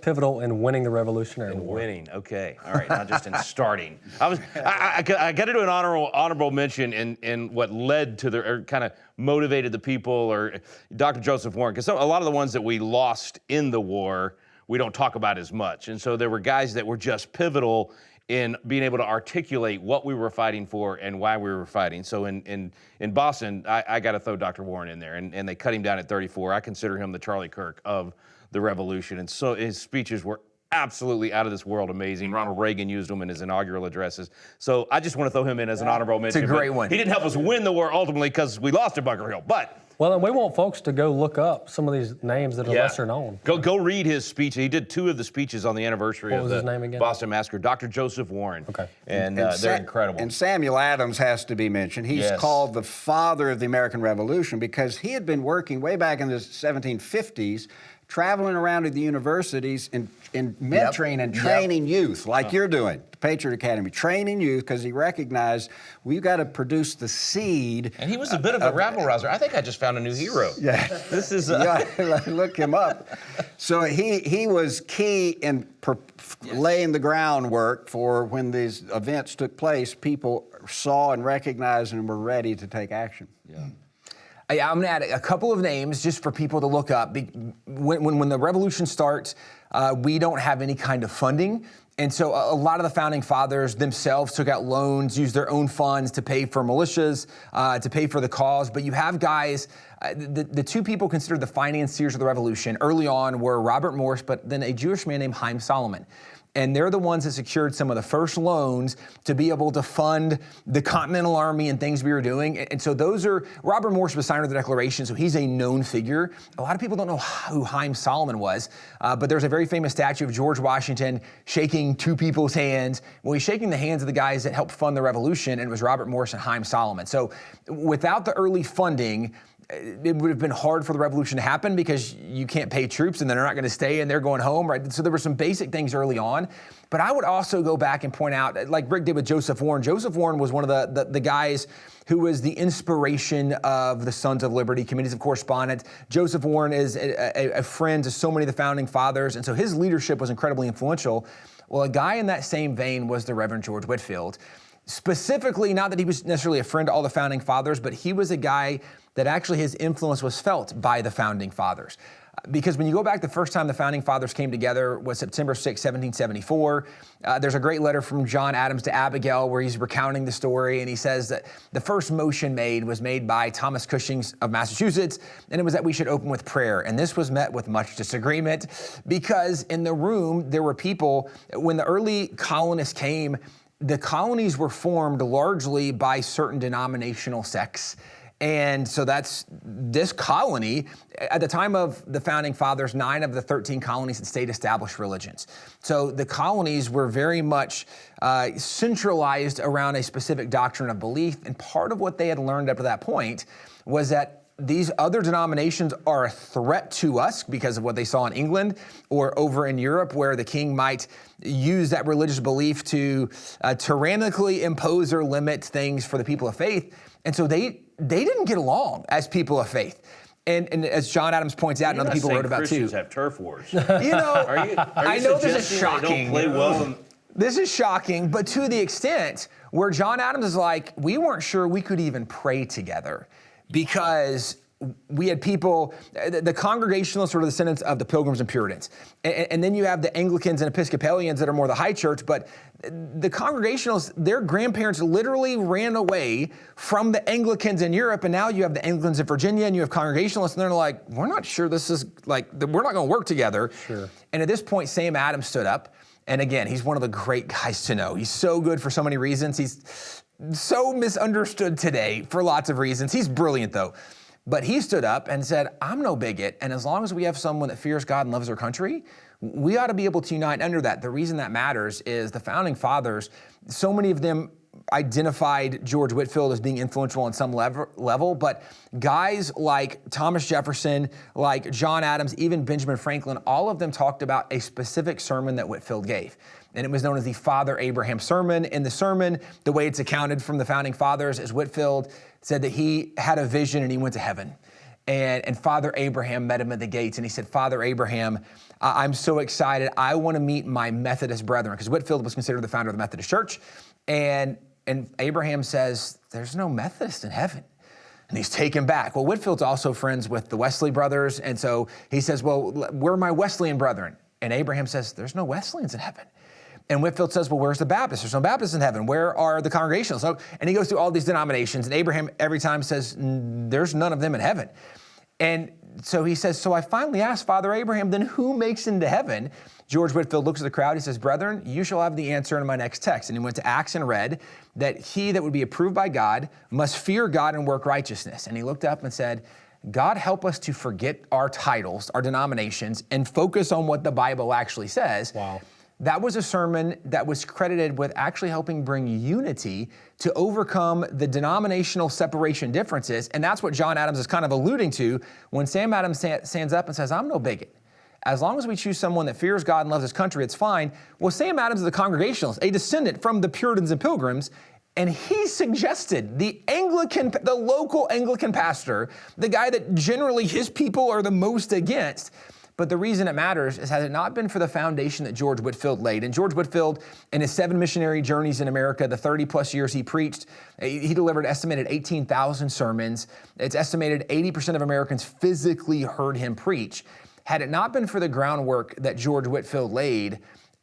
pivotal in winning the Revolutionary War. Winning, okay. All right, not just in starting. I got to do an honorable mention in what led to or kind of motivated the people, or Dr. Joseph Warren, because a lot of the ones that we lost in the war, we don't talk about as much. And so there were guys that were just pivotal in being able to articulate what we were fighting for and why we were fighting. So in Boston, I got to throw Dr. Warren in there, and they cut him down at 34. I consider him the Charlie Kirk of the Revolution, and so his speeches were absolutely out of this world amazing. Ronald Reagan used them in his inaugural addresses. So I just want to throw him in as an honorable mention. It's a great one. He didn't help us win the war ultimately because we lost at Bunker Hill, but... Well, and we want folks to go look up some of these names that are lesser known. Go read his speech. He did 2 of the speeches on the anniversary of the Boston Massacre. Dr. Joseph Warren. Okay. And they're incredible. And Samuel Adams has to be mentioned. He's called the father of the American Revolution because he had been working way back in the 1750s, traveling around to the universities and mentoring and training youth, like you're doing, the Patriot Academy, training youth, because he recognized we've got to produce the seed. And he was a bit of a rabble-rouser. I think I just found a new hero. Yeah. This is... look him up. So he was key in laying the groundwork for when these events took place, people saw and recognized and were ready to take action. Yeah. I'm going to add a couple of names just for people to look up. When the revolution starts, we don't have any kind of funding. And so a lot of the founding fathers themselves took out loans, used their own funds to pay for militias, to pay for the cause. But you have guys, the 2 people considered the financiers of the revolution early on were Robert Morse, but then a Jewish man named Haim Solomon. And they're the ones that secured some of the first loans to be able to fund the Continental Army and things we were doing. And so Robert Morse was signer of the Declaration, so he's a known figure. A lot of people don't know who Haim Solomon was, but there's a very famous statue of George Washington shaking 2 people's hands. Well, he's shaking the hands of the guys that helped fund the revolution, and it was Robert Morse and Haim Solomon. So without the early funding, it would have been hard for the revolution to happen because you can't pay troops and they're not going to stay and they're going home, right? So there were some basic things early on. But I would also go back and point out, like Rick did with Joseph Warren. Joseph Warren was one of the guys who was the inspiration of the Sons of Liberty, committees of correspondence. Joseph Warren is a friend to so many of the founding fathers, and so his leadership was incredibly influential. Well, a guy in that same vein was the Reverend George Whitefield. Specifically, not that he was necessarily a friend to all the founding fathers, but he was a guy that actually his influence was felt by the founding fathers. Because when you go back, the first time the founding fathers came together was September 6, 1774. There's a great letter from John Adams to Abigail where he's recounting the story, and he says that the first motion was made by Thomas Cushing of Massachusetts, and it was that we should open with prayer. And this was met with much disagreement because in the room there were people, when the early colonists came, the colonies were formed largely by certain denominational sects. And so that's this colony. At the time of the founding fathers, 9 of the 13 colonies had state-established religions. So the colonies were very much centralized around a specific doctrine of belief. And part of what they had learned up to that point was that these other denominations are a threat to us because of what they saw in England or over in Europe, where the king might use that religious belief to tyrannically impose or limit things for the people of faith. And so they didn't get along as people of faith. And as John Adams points out, and other people wrote about Christians too. have turf wars. You know, are you I know this is suggesting they shocking. don't play well? This is shocking, but to the extent where John Adams is like, we weren't sure we could even pray together because we had people, the Congregationalists were the descendants of the Pilgrims and Puritans. And then you have the Anglicans and Episcopalians that are more the high church, but the Congregationalists, their grandparents literally ran away from the Anglicans in Europe, and now you have the Anglicans in Virginia, and you have Congregationalists, and they're like, we're not sure this is, like, we're not going to work together. Sure. And at this point, Sam Adams stood up, and again, he's one of the great guys to know. He's so good for so many reasons. so misunderstood today for lots of reasons. He's brilliant, though. But he stood up and said, I'm no bigot, and as long as we have someone that fears God and loves our country, we ought to be able to unite under that. The reason that matters is the founding fathers, so many of them identified George Whitefield as being influential on some level, but guys like Thomas Jefferson, like John Adams, even Benjamin Franklin, all of them talked about a specific sermon that Whitefield gave. And it was known as the Father Abraham Sermon. In the sermon, the way it's accounted from the founding fathers is Whitefield said that he had a vision and he went to heaven. And Father Abraham met him at the gates, and he said, Father Abraham, I'm so excited. I want to meet my Methodist brethren, because Whitefield was considered the founder of the Methodist Church. And Abraham says, there's no Methodist in heaven. And he's taken back. Well, Whitefield's also friends with the Wesley brothers. And so he says, well, where are my Wesleyan brethren? And Abraham says, there's no Wesleyans in heaven. And Whitefield says, well, where's the Baptists? There's no Baptists in heaven. Where are the Congregationalists? So, and he goes through all these denominations. And Abraham every time says, there's none of them in heaven. And so he says, so I finally asked Father Abraham, then who makes into heaven? George Whitefield looks at the crowd. He says, brethren, you shall have the answer in my next text. And he went to Acts and read that he that would be approved by God must fear God and work righteousness. And he looked up and said, God, help us to forget our titles, our denominations, and focus on what the Bible actually says. Wow. That was a sermon that was credited with actually helping bring unity to overcome the denominational separation differences. And that's what John Adams is kind of alluding to when Sam Adams stands up and says, I'm no bigot. As long as we choose someone that fears God and loves his country, it's fine. Well, Sam Adams is a Congregationalist, a descendant from the Puritans and Pilgrims, and he suggested the local Anglican pastor, the guy that generally his people are the most against. But the reason it matters is, had it not been for the foundation that George Whitefield laid, and George Whitefield, in his 7 missionary journeys in America, the 30 plus years he preached, he delivered estimated 18,000 sermons. It's estimated 80% of Americans physically heard him preach. Had it not been for the groundwork that George Whitefield laid,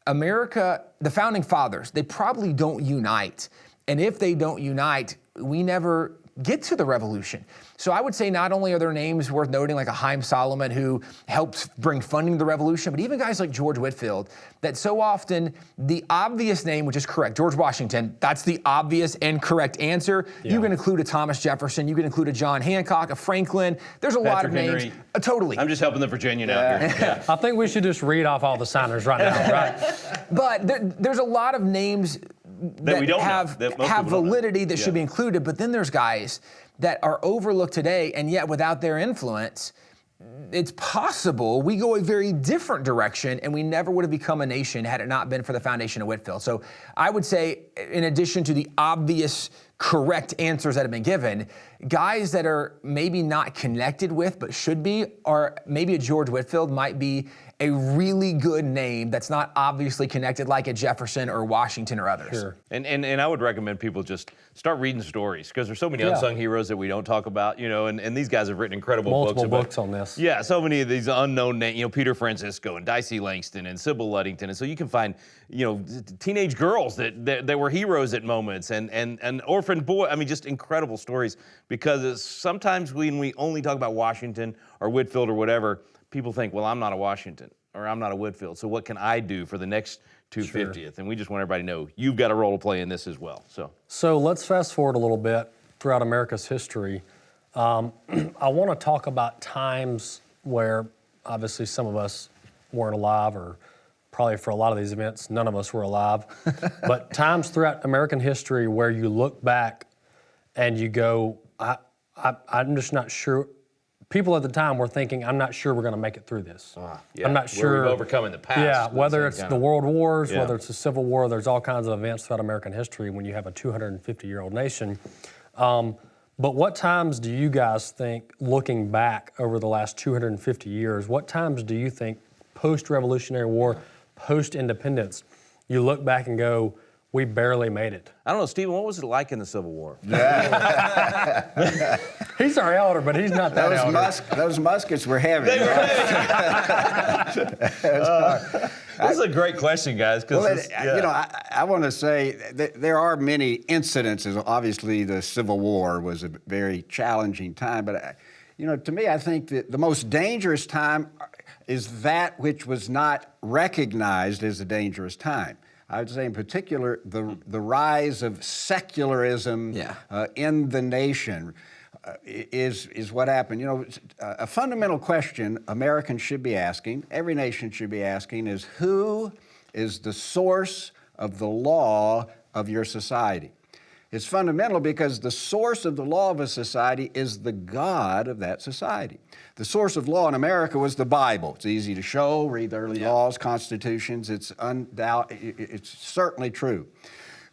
America, the founding fathers, they probably don't unite. And if they don't unite, we never get to the revolution. So I would say not only are there names worth noting, like a Haim Solomon, who helped bring funding to the revolution, but even guys like George Whitefield, that so often the obvious name, which is correct, George Washington, that's the obvious and correct answer. Yeah. You can include a Thomas Jefferson, you can include a John Hancock, a Franklin. There's a lot of names. Totally. I'm just helping the Virginian out here. Yeah. I think we should just read off all the signers right now, right? But there's a lot of names that we don't have validity that should be included, but then there's guys that are overlooked today, and yet without their influence, it's possible we go a very different direction, and we never would have become a nation had it not been for the foundation of Whitefield. So I would say, in addition to the obvious correct answers that have been given, guys that are maybe not connected with but should be, or maybe a George Whitefield might be a really good name that's not obviously connected like a Jefferson or Washington or others. Sure. And I would recommend people just start reading stories, because there's so many unsung heroes that we don't talk about, and these guys have written incredible multiple books on this. Yeah, so many of these unknown names, Peter Francisco and Dicey Langston and Sybil Luddington. And so you can find, teenage girls that were heroes at moments, and orphaned boy. I mean, just incredible stories, because sometimes when we only talk about Washington or Whitefield or whatever, people think, well, I'm not a Washington or I'm not a Whitefield, so what can I do for the next 250th? Sure. And we just want everybody to know you've got a role to play in this as well. So let's fast forward a little bit throughout America's history. I want to talk about times where obviously some of us weren't alive, or probably for a lot of these events, none of us were alive, but times throughout American history where you look back and you go, I'm just not sure. People at the time were thinking, I'm not sure we're going to make it through this. I'm not sure. Where we've overcome in the past. Yeah, whether it's the World Wars, whether it's the Civil War, there's all kinds of events throughout American history when you have a 250-year-old nation. But what times do you guys think, looking back over the last 250 years, what times do you think post-Revolutionary War, post-independence, you look back and go, we barely made it? I don't know, Stephen, what was it like in the Civil War? He's our elder, but he's not that elder. Those muskets were heavy. They were heavy. This is a great question, guys. I want to say that there are many incidences. Obviously, the Civil War was a very challenging time, but to me, I think that the most dangerous time is that which was not recognized as a dangerous time. I would say in particular the rise of secularism in the nation is what happened. You know, a fundamental question Americans should be asking, every nation should be asking, is who is the source of the law of your society? It's fundamental because the source of the law of a society is the God of that society. The source of law in America was the Bible. It's easy to show, read the early laws, constitutions. It's certainly true.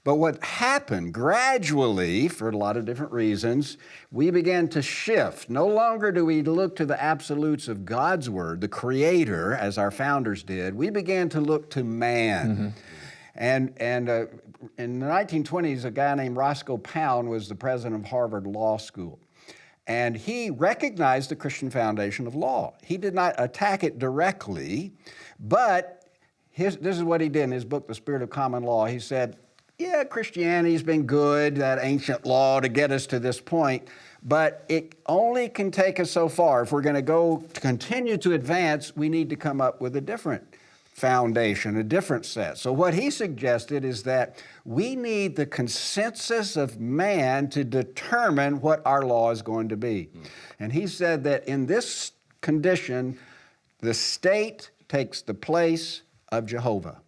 But what happened gradually, for a lot of different reasons, we began to shift. No longer do we look to the absolutes of God's Word, the Creator, as our founders did. We began to look to man. And in the 1920s, a guy named Roscoe Pound was the president of Harvard Law School. And he recognized the Christian foundation of law. He did not attack it directly, but this is what he did in his book, The Spirit of Common Law. He said, yeah, Christianity's been good, that ancient law, to get us to this point, but it only can take us so far. If we're going to continue to advance, we need to come up with a different foundation, a different set. So what he suggested is that we need the consensus of man to determine what our law is going to be. And he said that in this condition, the state takes the place of Jehovah.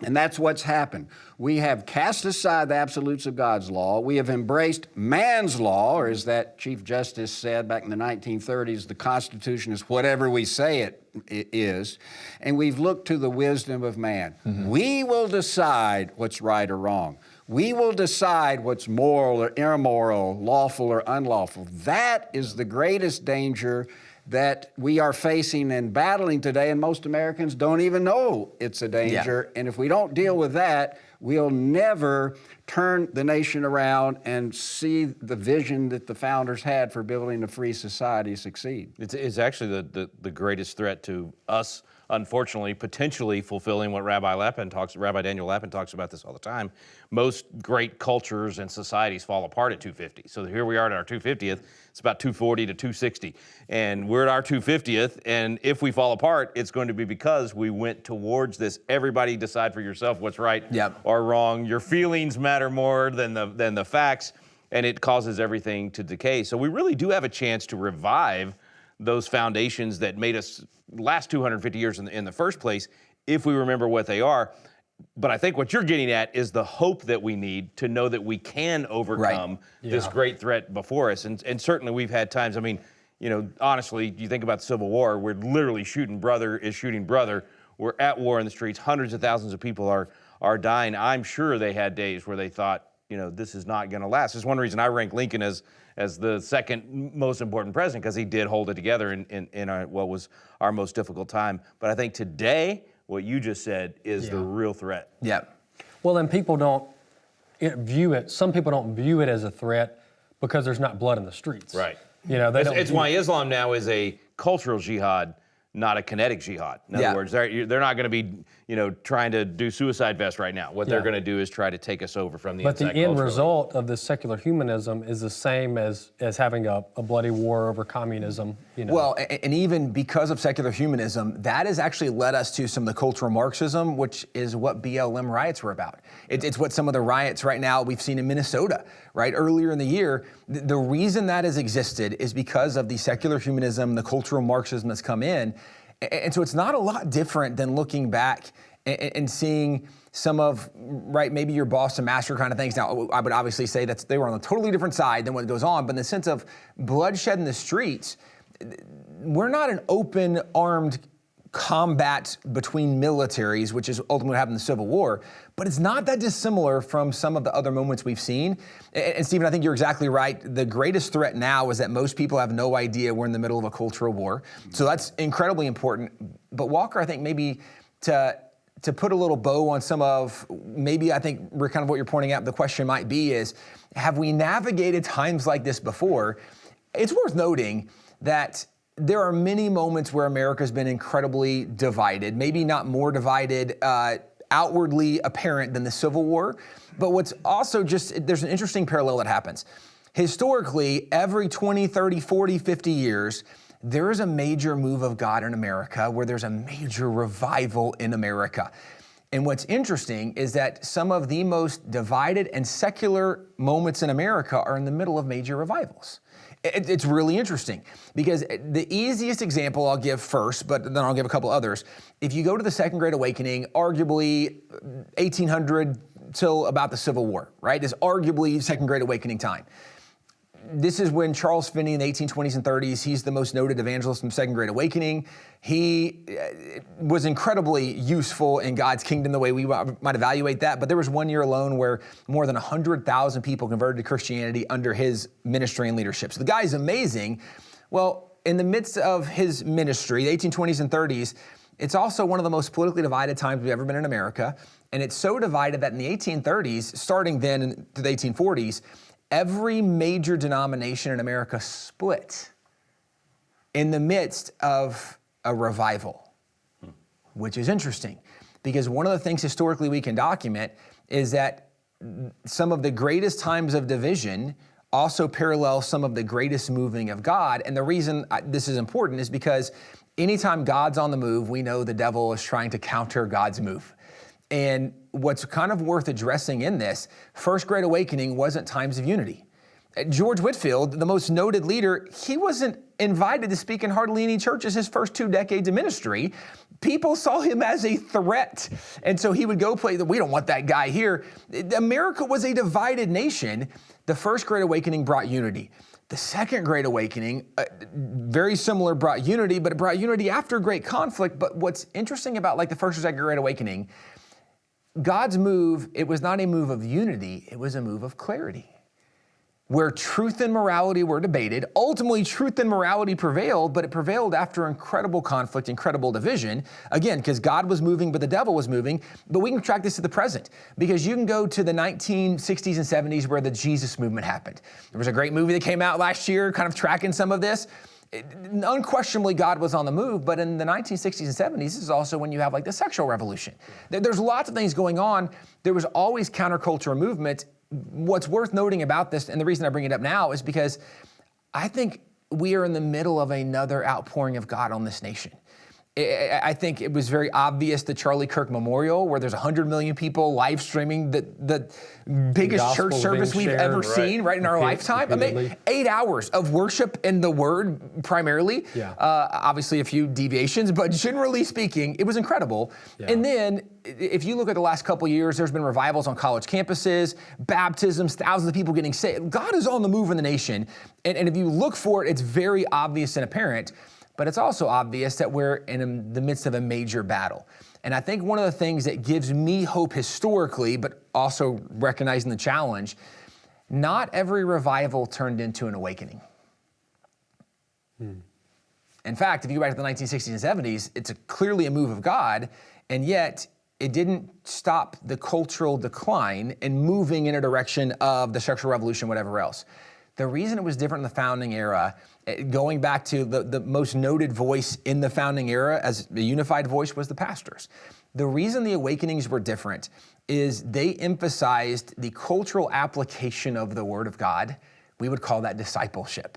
And that's what's happened. We have cast aside the absolutes of God's law. We have embraced man's law, or as that Chief Justice said back in the 1930s, the Constitution is whatever we say it is. And we've looked to the wisdom of man. We will decide what's right or wrong. We will decide what's moral or immoral, lawful or unlawful. That is the greatest danger that we are facing and battling today, and most Americans don't even know it's a danger. And if we don't deal with that, we'll never turn the nation around and see the vision that the founders had for building a free society succeed. It's actually the greatest threat to us, unfortunately, potentially fulfilling what Rabbi Daniel Lapin talks about this all the time. Most great cultures and societies fall apart at 250. So here we are at our 250th. It's about 240 to 260. And we're at our 250th, and if we fall apart, it's going to be because we went towards this, everybody decide for yourself what's right or wrong. Your feelings matter more than the facts, and it causes everything to decay. So we really do have a chance to revive those foundations that made us last 250 years in the first place, if we remember what they are. But I think what you're getting at is the hope that we need to know that we can overcome this great threat before us. And certainly we've had times, I mean, you know, honestly, you think about the Civil War, we're literally brother is shooting brother. We're at war in the streets. Hundreds of thousands of people are dying. I'm sure they had days where they thought, you know, this is not going to last. It's one reason I rank Lincoln as the second most important president, because he did hold it together in what was our most difficult time. But I think today, what you just said is the real threat. Yeah. Well, and people don't view it, some people don't view it as a threat because there's not blood in the streets. Right. You know, it's why Islam now is a cultural jihad, not a kinetic jihad. In other words, they're not going to be, you know, trying to do suicide vests right now. What they're going to do is try to take us over from the inside. But the end result of this secular humanism is the same as having a bloody war over communism. You know. Well, and even because of secular humanism, that has actually led us to some of the cultural Marxism, which is what BLM riots were about. It's what some of the riots right now we've seen in Minnesota, right? Earlier in the year, the reason that has existed is because of the secular humanism, the cultural Marxism that's come in. And so it's not a lot different than looking back and seeing some of, right, maybe your Boston Massacre kind of things. Now, I would obviously say that they were on a totally different side than what goes on, but in the sense of bloodshed in the streets, we're not an open, armed combat between militaries, which is ultimately what happened in the Civil War, but it's not that dissimilar from some of the other moments we've seen. And Stephen, I think you're exactly right. The greatest threat now is that most people have no idea we're in the middle of a cultural war. So that's incredibly important. But Walker, I think maybe to put a little bow on some of, maybe I think kind of what you're pointing out, the question might be is, have we navigated times like this before? It's worth noting that there are many moments where America's been incredibly divided, maybe not more divided outwardly apparent than the Civil War, but what's also there's an interesting parallel that happens. Historically, every 20, 30, 40, 50 years, there is a major move of God in America where there's a major revival in America. And what's interesting is that some of the most divided and secular moments in America are in the middle of major revivals. It's really interesting because the easiest example I'll give first, but then I'll give a couple others. If you go to the Second Great Awakening, arguably 1800 till about the Civil War, right, is arguably Second Great Awakening time. This is when Charles Finney in the 1820s and 30s, he's the most noted evangelist from the Second Great Awakening. He was incredibly useful in God's kingdom the way we might evaluate that. But there was 1 year alone where more than 100,000 people converted to Christianity under his ministry and leadership. So the guy's amazing. Well, in the midst of his ministry, the 1820s and 30s, it's also one of the most politically divided times we've ever been in America. And it's so divided that in the 1830s, starting then to the 1840s, every major denomination in America split in the midst of a revival, which is interesting because one of the things historically we can document is that some of the greatest times of division also parallel some of the greatest moving of God. And the reason this is important is because anytime God's on the move, we know the devil is trying to counter God's move. And what's kind of worth addressing in this, First Great Awakening wasn't times of unity. George Whitefield, the most noted leader, he wasn't invited to speak in hardly any churches his first 2 decades of ministry. People saw him as a threat. And so he would go play, we don't want that guy here. America was a divided nation. The First Great Awakening brought unity. The Second Great Awakening, very similar, brought unity, but it brought unity after great conflict. But what's interesting about like the First or Second Great Awakening, God's move, it was not a move of unity, it was a move of clarity. Where truth and morality were debated, ultimately truth and morality prevailed, but it prevailed after incredible conflict, incredible division. Again, because God was moving, but the devil was moving. But we can track this to the present, because you can go to the 1960s and 70s where the Jesus movement happened. There was a great movie that came out last year, kind of tracking some of this. Unquestionably, God was on the move, but in the 1960s and 70s, this is also when you have like the sexual revolution. There's lots of things going on. There was always counterculture movement. What's worth noting about this, and the reason I bring it up now, is because I think we are in the middle of another outpouring of God on this nation. I think it was very obvious the Charlie Kirk Memorial, where there's 100 million people live streaming the biggest church service we've ever seen, right, in our lifetime. I mean, 8 hours of worship in the Word primarily. Yeah. Obviously a few deviations, but generally speaking, it was incredible. Yeah. And then if you look at the last couple of years, there's been revivals on college campuses, baptisms, thousands of people getting saved. God is on the move in the nation. And if you look for it, it's very obvious and apparent. But it's also obvious that we're in the midst of a major battle. And I think one of the things that gives me hope historically, but also recognizing the challenge, not every revival turned into an awakening. In fact, if you go back to the 1960s and 70s, it's clearly a move of God, and yet it didn't stop the cultural decline and moving in a direction of the sexual revolution, whatever else. The reason it was different in the founding era, going back to the most noted voice in the founding era as a unified voice, was the pastors. The reason the awakenings were different is they emphasized the cultural application of the Word of God. We would call that discipleship.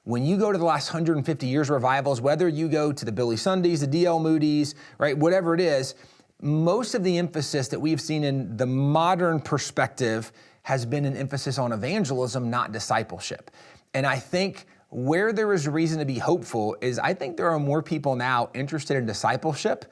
When you go to the last 150 years revivals, whether you go to the Billy Sundays, the D.L. Moody's, right, whatever it is, most of the emphasis that we've seen in the modern perspective has been an emphasis on evangelism, not discipleship. And I think where there is reason to be hopeful is I think there are more people now interested in discipleship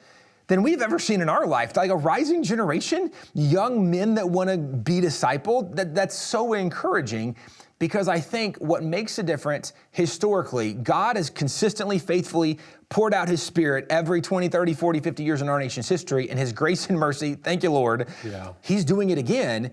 than we've ever seen in our life. Like a rising generation, young men that want to be discipled, that's so encouraging, because I think what makes a difference historically, God has consistently, faithfully poured out His Spirit every 20, 30, 40, 50 years in our nation's history, and His grace and mercy, thank you, Lord, He's doing it again.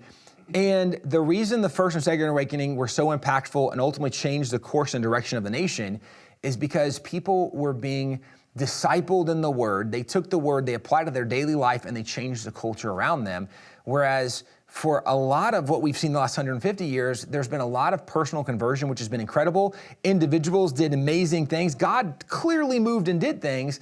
And the reason the First and Second Awakening were so impactful and ultimately changed the course and direction of the nation is because people were being discipled in the Word. They took the Word, they applied it to their daily life, and they changed the culture around them. Whereas for a lot of what we've seen the last 150 years, there's been a lot of personal conversion, which has been incredible. Individuals did amazing things. God clearly moved and did things,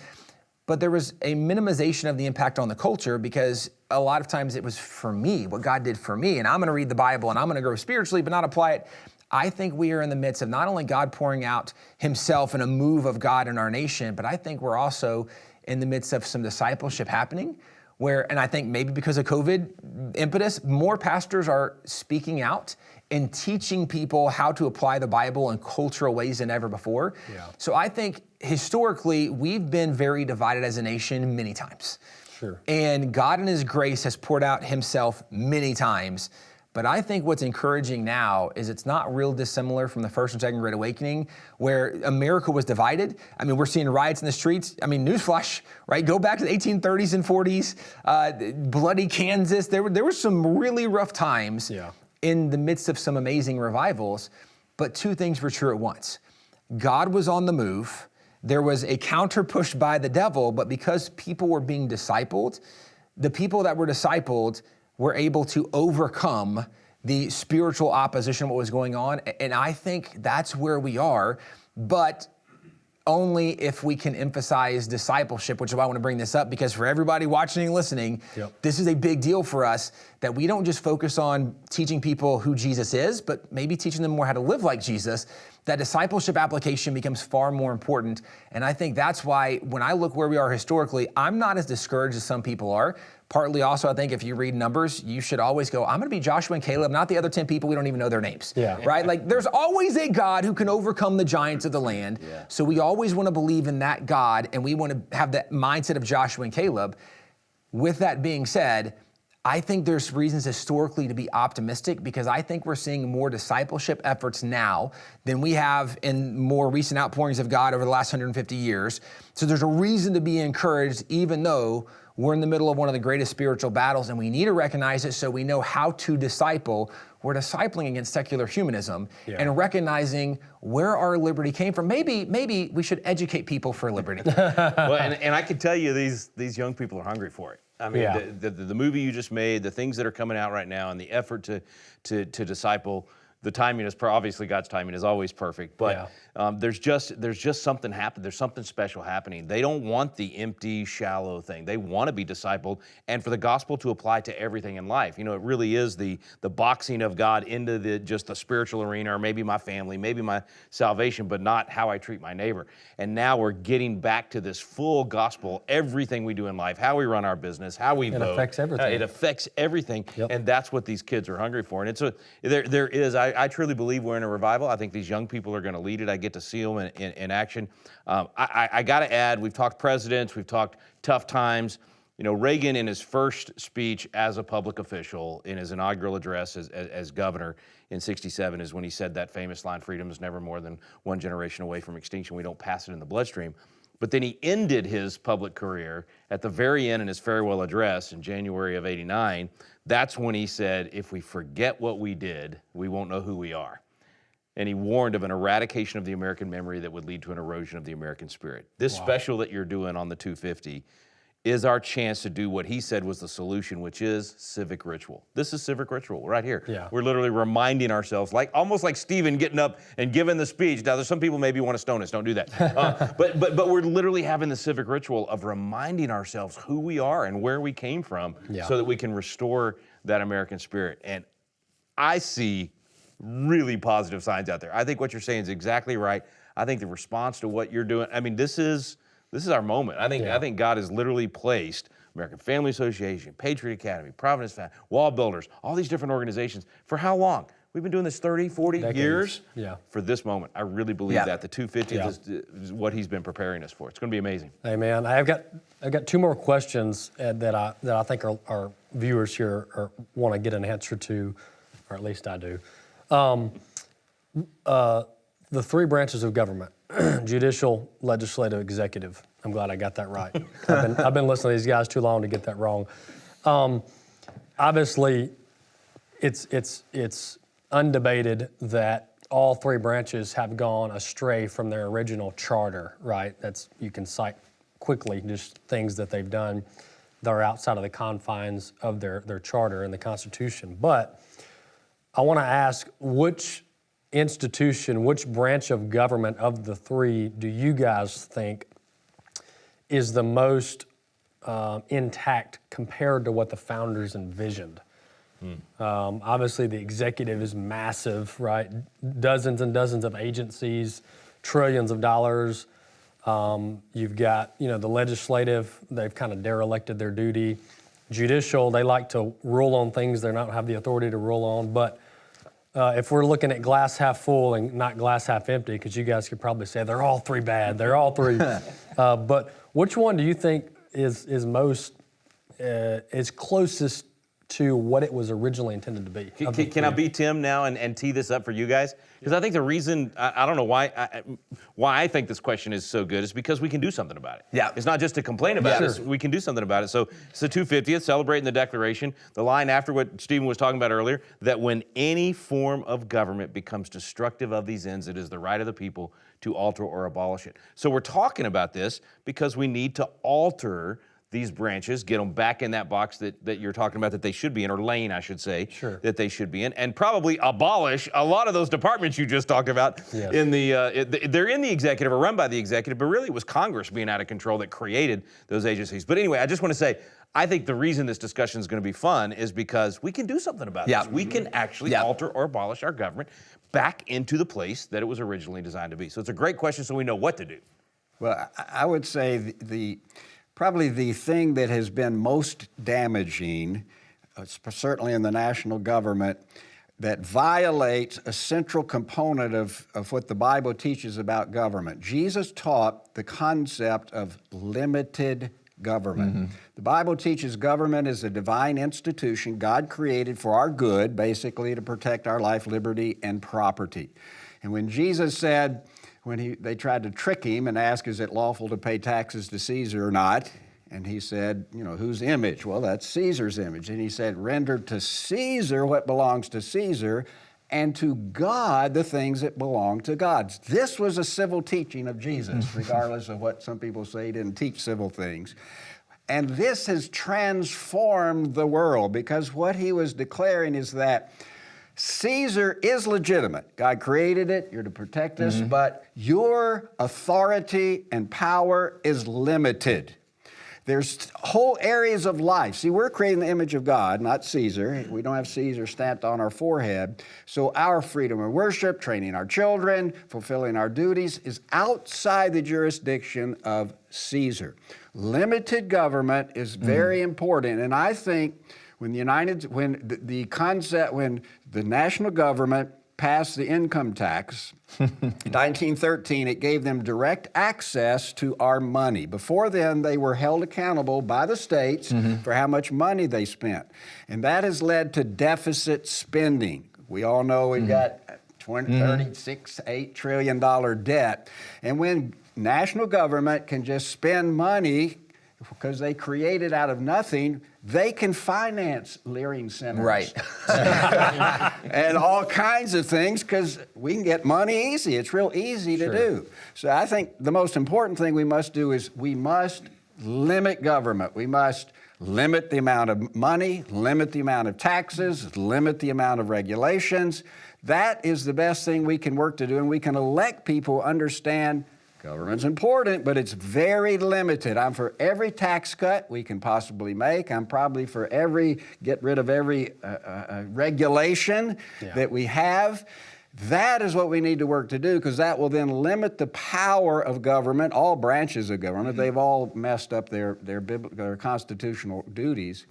but there was a minimization of the impact on the culture because a lot of times it was for me, what God did for me, and I'm gonna read the Bible and I'm gonna grow spiritually, but not apply it. I think we are in the midst of not only God pouring out Himself and a move of God in our nation, but I think we're also in the midst of some discipleship happening where, and I think maybe because of COVID impetus, more pastors are speaking out and teaching people how to apply the Bible in cultural ways than ever before. Yeah. So I think historically, we've been very divided as a nation many times. Sure. And God in his grace has poured out himself many times. But I think what's encouraging now is it's not real dissimilar from the first and second Great Awakening, where America was divided. I mean, we're seeing riots in the streets. I mean, newsflash, right? Go back to the 1830s and 40s, bloody Kansas. There were some really rough times in the midst of some amazing revivals. But two things were true at once. God was on the move. There was a counter push by the devil, but because people were being discipled, the people that were discipled were able to overcome the spiritual opposition of what was going on. And I think that's where we are, but only if we can emphasize discipleship, which is why I want to bring this up, because for everybody watching and listening, this is a big deal for us, that we don't just focus on teaching people who Jesus is, but maybe teaching them more how to live like Jesus. That discipleship application becomes far more important. And I think that's why when I look where we are historically, I'm not as discouraged as some people are. Partly also, I think if you read Numbers, you should always go, I'm going to be Joshua and Caleb, not the other 10 people we don't even know their names. Right? Like there's always a God who can overcome the giants of the land. So we always want to believe in that God, and we want to have that mindset of Joshua and Caleb. With that being said, I think there's reasons historically to be optimistic, because I think we're seeing more discipleship efforts now than we have in more recent outpourings of God over the last 150 years. So there's a reason to be encouraged, even though we're in the middle of one of the greatest spiritual battles, and we need to recognize it so we know how to disciple. We're discipling against secular humanism and recognizing where our liberty came from. Maybe we should educate people for liberty. Well, and I can tell you these young people are hungry for it. I mean, the movie you just made, the things that are coming out right now, and the effort to disciple. The timing is obviously God's timing is always perfect, but there's just something happened. There's something special happening. They don't want the empty, shallow thing. They want to be discipled, and for the gospel to apply to everything in life. You know, it really is the boxing of God into just the spiritual arena, or maybe my family, maybe my salvation, but not how I treat my neighbor. And now we're getting back to this full gospel. Everything we do in life, how we run our business, how we vote, affects everything. It affects everything, and that's what these kids are hungry for. And there is. I truly believe we're in a revival. I think these young people are going to lead it. I get to see them in action. I got to add, we've talked presidents, we've talked tough times. You know, Reagan in his first speech as a public official, in his inaugural address as governor in '67, is when he said that famous line, "Freedom is never more than one generation away from extinction. We don't pass it in the bloodstream." But then he ended his public career at the very end in his farewell address in January of '89. That's when he said, if we forget what we did, we won't know who we are. And he warned of an eradication of the American memory that would lead to an erosion of the American spirit. This special that you're doing on the 250 is our chance to do what he said was the solution, which is civic ritual. This is civic ritual right here. We're literally reminding ourselves, almost like Stephen getting up and giving the speech. Now, there's some people maybe want to stone us. Don't do that. But we're literally having the civic ritual of reminding ourselves who we are and where we came from, so that we can restore that American spirit. And I see really positive signs out there. I think what you're saying is exactly right. I think the response to what you're doing, I mean, this is our moment. I think God has literally placed American Family Association, Patriot Academy, Providence Family, WallBuilders, all these different organizations. For how long? We've been doing this 30, 40 years for this moment. I really believe that. The 250th is what he's been preparing us for. It's going to be amazing. Hey, man, I've got two more questions that I think our viewers here want to get an answer to, or at least I do. The three branches of government, judicial, legislative, executive. I'm glad I got that right. I've been listening to these guys too long to get that wrong. Obviously, it's undebated that all three branches have gone astray from their original charter, right? You can cite quickly just things that they've done that are outside of the confines of their charter and the Constitution. But I want to ask, which institution, which branch of government of the three do you guys think is the most intact compared to what the founders envisioned? Obviously, the executive is massive, right? Dozens and dozens of agencies, trillions of dollars. You've got, the legislative, they've kind of derelicted their duty. judicial, they like to rule on things they don't have the authority to rule on. But if we're looking at glass half full and not glass half empty, because you guys could probably say they're all three bad, they're all three. But which one do you think is most is closest to what it was originally intended to be? Can I be Tim now and tee this up for you guys? Because I think the reason, I don't know why I think this question is so good is because we can do something about it. Yeah. It's not just to complain about it, we can do something about it. So it's the 250th, celebrating the Declaration. The line after what Stephen was talking about earlier, that when any form of government becomes destructive of these ends, it is the right of the people to alter or abolish it. So we're talking about this because we need to alter these branches, get them back in that box that you're talking about that they should be in, or lane, I should say, that they should be in, and probably abolish a lot of those departments you just talked about. Yes. They're in the executive or run by the executive, but really it was Congress being out of control that created those agencies. But anyway, I just want to say, I think the reason this discussion is going to be fun is because we can do something about this. We can actually alter or abolish our government back into the place that it was originally designed to be. So it's a great question, so we know what to do. Well, I would say probably the thing that has been most damaging, certainly in the national government, that violates a central component of what the Bible teaches about government. Jesus taught the concept of limited government. Mm-hmm. The Bible teaches government is a divine institution God created for our good, basically to protect our life, liberty, and property. And when Jesus said, they tried to trick him and ask, is it lawful to pay taxes to Caesar or not? And he said, whose image? Well, that's Caesar's image. And he said, render to Caesar what belongs to Caesar, and to God the things that belong to God. This was a civil teaching of Jesus, regardless of what some people say he didn't teach civil things. And this has transformed the world, because what he was declaring is that Caesar is legitimate. God created it. You're to protect us, but your authority and power is limited. There's whole areas of life. See, we're creating the image of God, not Caesar. We don't have Caesar stamped on our forehead. So our freedom of worship, training our children, fulfilling our duties is outside the jurisdiction of Caesar. Limited government is very important, and I think when the national government passed the income tax in 1913, it gave them direct access to our money. Before then, they were held accountable by the states for how much money they spent. And that has led to deficit spending. We all know we've got $8 trillion debt. And when national government can just spend money because they create it out of nothing, they can finance Leering centers. Right. And all kinds of things, because we can get money easy. It's real easy to do. So I think the most important thing we must do is we must limit government. We must limit the amount of money, limit the amount of taxes, limit the amount of regulations. That is the best thing we can work to do, and we can elect people who understand government's important, but it's very limited. I'm for every tax cut we can possibly make. I'm probably for get rid of every regulation that we have. That is what we need to work to do, because that will then limit the power of government, all branches of government. They've all messed up their constitutional duties.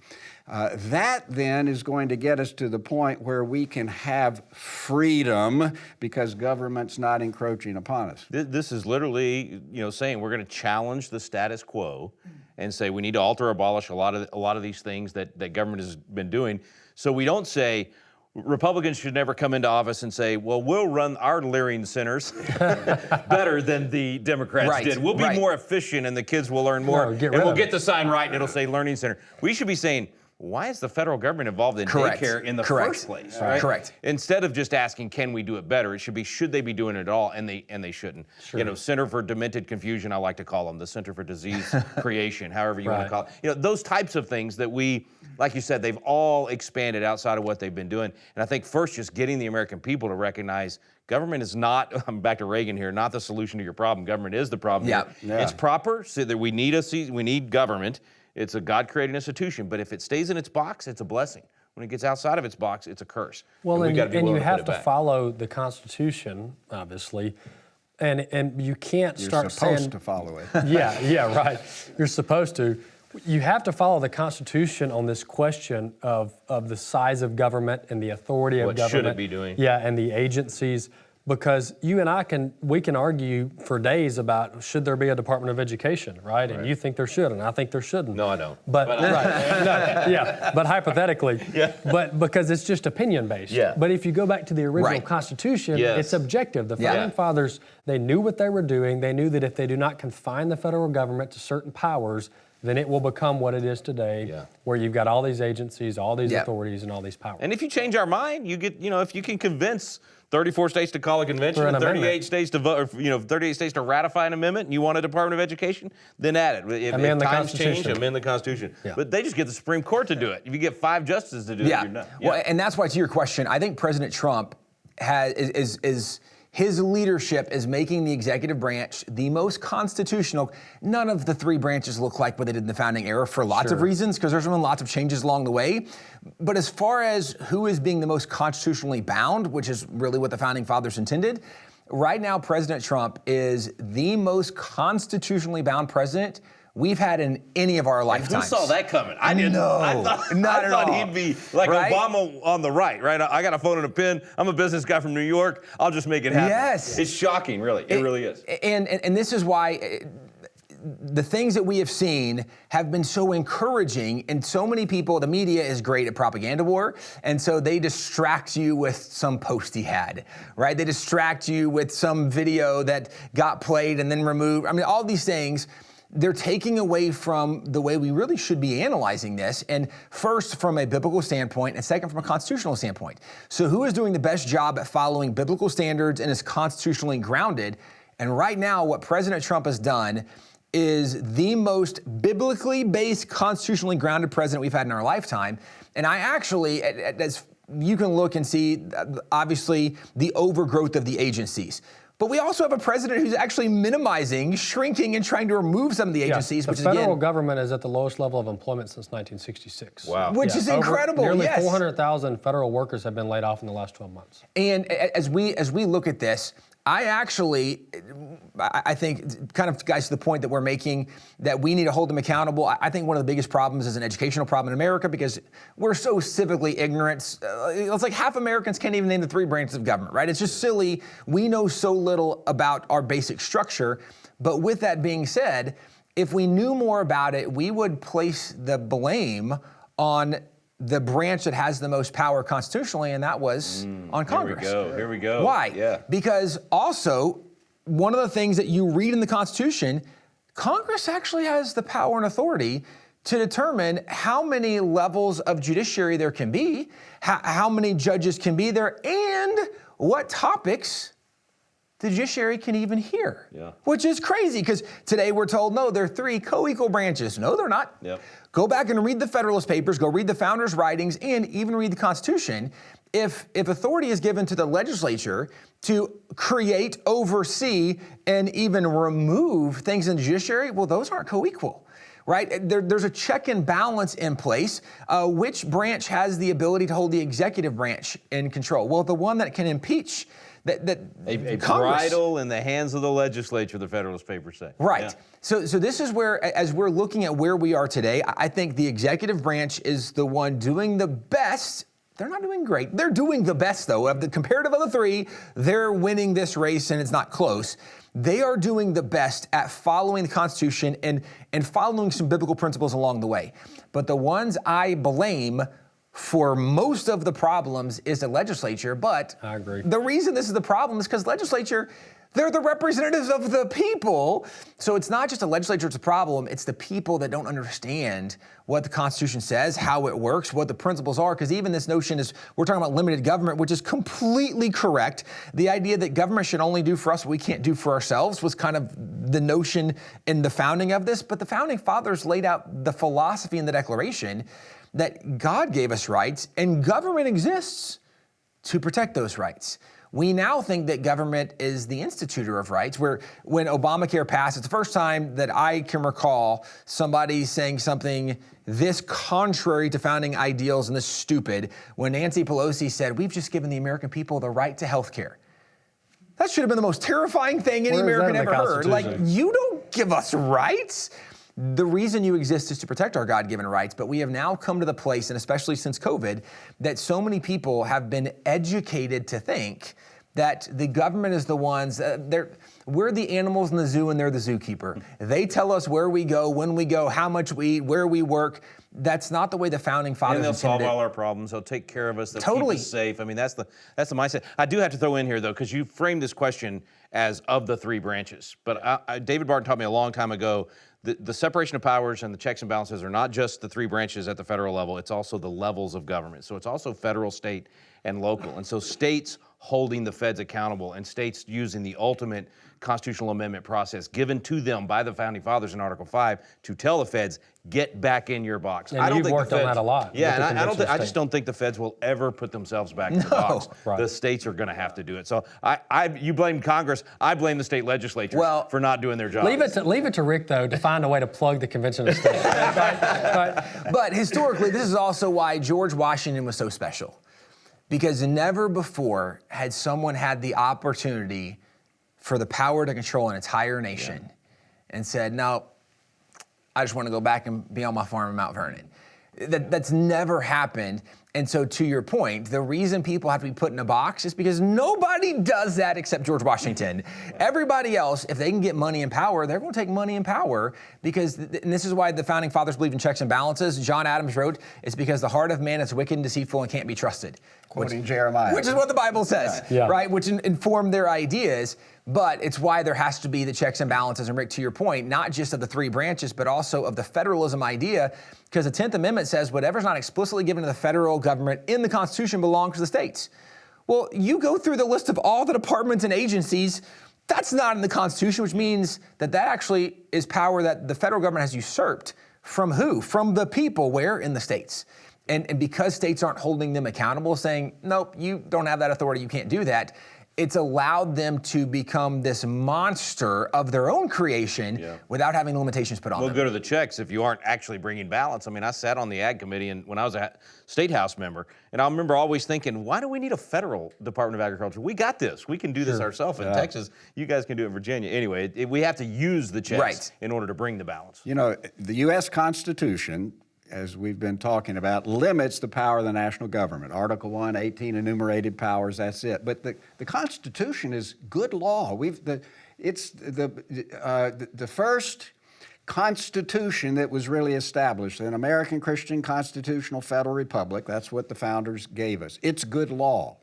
That then is going to get us to the point where we can have freedom because government's not encroaching upon us. This is literally, saying we're going to challenge the status quo and say we need to alter or abolish a lot of these things that government has been doing. So we don't say Republicans should never come into office and say, well, we'll run our Leering centers better than the Democrats did. We'll be more efficient and the kids will learn more. And we'll get the sign right and it'll say Learning Center. We should be saying, why is the federal government involved in daycare in the first place? Right? Correct. Instead of just asking, can we do it better? It should be, should they be doing it at all? And they shouldn't. Center for Demented Confusion, I like to call them, the Center for Disease Creation, however you want to call it. Those types of things that we, like you said, they've all expanded outside of what they've been doing. And I think first, just getting the American people to recognize government is not, I'm back to Reagan here, not the solution to your problem. Government is the problem. It's proper, so that we need government. It's a God-created institution, but if it stays in its box, it's a blessing. When it gets outside of its box, it's a curse. Well, and you have to follow the Constitution, obviously, and you can't start saying... You're supposed to follow it. Yeah, right. You're supposed to. You have to follow the Constitution on this question of the size of government and the authority of What government. should it be doing? Yeah, and the agencies. Because you and I can argue for days about should there be a Department of Education, right? And you think there should, and I think there shouldn't. No, I don't. But but hypothetically, but because it's just opinion based. Yeah. But if you go back to the original Constitution, it's objective. The founding fathers, they knew what they were doing. They knew that if they do not confine the federal government to certain powers, then it will become what it is today, where you've got all these agencies, all these authorities, and all these powers. And if you change our mind, you get, if you can convince 34 states to call a convention and 38 states to vote, 38 states to ratify an amendment, and you want a Department of Education, then add it. If times change, amend the Constitution. Yeah. But they just get the Supreme Court to do it. If you get 5 justices to do it, you're done. Well, and that's why, to your question, I think President Trump his leadership is making the executive branch the most constitutional. None of the 3 branches look like what they did in the founding era for lots of reasons, because there's been lots of changes along the way. But as far as who is being the most constitutionally bound, which is really what the founding fathers intended, right now President Trump is the most constitutionally bound president we've had in any of our lifetimes. Who saw that coming? I didn't. No, I thought he'd be like Obama on the right? I got a phone and a pen. I'm a business guy from New York. I'll just make it happen. Yes. It's shocking, really. It really is. And this is why the things that we have seen have been so encouraging, and so many people, the media is great at propaganda war, and so they distract you with some post he had, right? They distract you with some video that got played and then removed. I mean, all these things, they're taking away from the way we really should be analyzing this, and first from a biblical standpoint, and second from a constitutional standpoint. So who is doing the best job at following biblical standards and is constitutionally grounded? And right now, what President Trump has done is the most biblically based, constitutionally grounded president we've had in our lifetime. And I actually, as you can look and see, obviously, the overgrowth of the agencies. But we also have a president who's actually minimizing, shrinking, and trying to remove some of the agencies. The federal government is at the lowest level of employment since 1966. Wow. Which is incredible. Nearly 400,000 federal workers have been laid off in the last 12 months. And as we look at this, I think, kind of, guys, to the point that we're making, that we need to hold them accountable. I think one of the biggest problems is an educational problem in America, because we're so civically ignorant. It's like half Americans can't even name the 3 branches of government, right? It's just silly. We know so little about our basic structure. But with that being said, if we knew more about it, we would place the blame on the branch that has the most power constitutionally, and that was on Congress. Here we go. Why? Yeah. Because also, one of the things that you read in the Constitution, Congress actually has the power and authority to determine how many levels of judiciary there can be, how many judges can be there, and what topics the judiciary can even hear. Yeah. Which is crazy, because today we're told, no, they're 3 co-equal branches. No, they're not. Yep. Go back and read the Federalist Papers, go read the Founders' writings, and even read the Constitution. If authority is given to the legislature to create, oversee, and even remove things in the judiciary, well, those aren't co-equal, right? There's a check and balance in place. Which branch has the ability to hold the executive branch in control? Well, the one that can impeach a bridle in the hands of the legislature, the Federalist Papers say. Right. Yeah. So this is where, as we're looking at where we are today, I think the executive branch is the one doing the best. They're not doing great. They're doing the best, though. Of the comparative of the 3, they're winning this race, and it's not close. They are doing the best at following the Constitution and following some biblical principles along the way. But the ones I blame for most of the problems is the legislature. But I agree. The reason this is the problem is because legislature, they're the representatives of the people. So it's not just a legislature, it's a problem. It's the people that don't understand what the Constitution says, how it works, what the principles are. Because even this notion is, we're talking about limited government, which is completely correct. The idea that government should only do for us what we can't do for ourselves was kind of the notion in the founding of this. But the founding fathers laid out the philosophy in the Declaration that God gave us rights, and government exists to protect those rights. We now think that government is the institutor of rights, where when Obamacare passed, it's the first time that I can recall somebody saying something this contrary to founding ideals and this stupid, when Nancy Pelosi said, we've just given the American people the right to health care. That should have been the most terrifying thing any American ever heard. Like, you don't give us rights. The reason you exist is to protect our God-given rights, but we have now come to the place, and especially since COVID, that so many people have been educated to think that the government is the ones, we're the animals in the zoo and they're the zookeeper. They tell us where we go, when we go, how much we eat, where we work. That's not the way the founding fathers And they'll intended solve it. all our problems. They'll take care of us. They'll Totally. keep us safe. I mean, that's the mindset. I do have to throw in here, though, because you framed this question as of the three branches. But David Barton taught me a long time ago, the separation of powers and the checks and balances are not just the three branches at the federal level. It's also the levels of government. So it's also federal, state, and local. And so states holding the feds accountable and states using the ultimate constitutional amendment process given to them by the founding fathers in Article 5 to tell the feds, get back in your box. And you've worked on that a lot. Yeah, and I just don't think the feds will ever put themselves back in the box. Right. The states are going to have to do it. So you blame Congress, I blame the state legislatures for not doing their job. Leave it to Rick, though, to find a way to plug the Convention of States. But historically, this is also why George Washington was so special. Because never before had someone had the opportunity for the power to control an entire nation and said, no, I just want to go back and be on my farm in Mount Vernon. That's never happened. And so to your point, the reason people have to be put in a box is because nobody does that except George Washington. Everybody else, if they can get money and power, they're going to take money and power because, and this is why the founding fathers believed in checks and balances. John Adams wrote, it's because the heart of man is wicked and deceitful and can't be trusted. Quoting Jeremiah. Which is what the Bible says, right? Which informed their ideas. But it's why there has to be the checks and balances. And Rick, to your point, not just of the three branches, but also of the federalism idea, because the 10th Amendment says whatever's not explicitly given to the federal government in the Constitution belongs to the states. Well, you go through the list of all the departments and agencies, that's not in the Constitution, which means that actually is power that the federal government has usurped. From who? From the people. Where? In the states. And because states aren't holding them accountable, saying, nope, you don't have that authority, you can't do that, it's allowed them to become this monster of their own creation without having limitations put on them. We'll go to the checks if you aren't actually bringing balance. I mean, I sat on the Ag Committee and when I was a State House member, and I remember always thinking, why do we need a federal Department of Agriculture? We got this. We can do this ourselves in Texas. You guys can do it in Virginia. Anyway, we have to use the checks in order to bring the balance. You know, the U.S. Constitution, as we've been talking about, limits the power of the national government. Article 1, 18 enumerated powers, that's it. But the Constitution is good law. It's the first Constitution that was really established, an American Christian Constitutional Federal Republic. That's what the founders gave us. It's good law.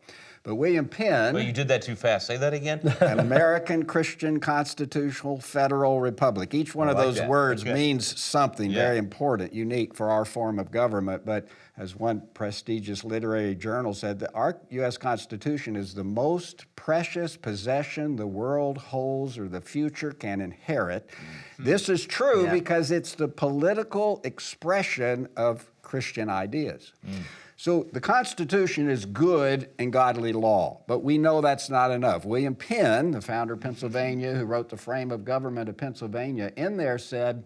But William Penn... Well, you did that too fast. Say that again. An American Christian Constitutional Federal Republic. Each one of those words means something very important, unique for our form of government. But as one prestigious literary journal said, that our U.S. Constitution is the most precious possession the world holds or the future can inherit. This is true because it's the political expression of Christian ideas. So the Constitution is good and godly law, but we know that's not enough. William Penn, the founder of Pennsylvania, who wrote the Frame of Government of Pennsylvania, in there said,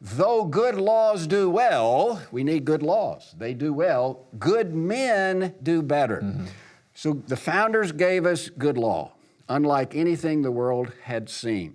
though good laws do well, we need good laws. They do well. Good men do better. So the founders gave us good law, unlike anything the world had seen.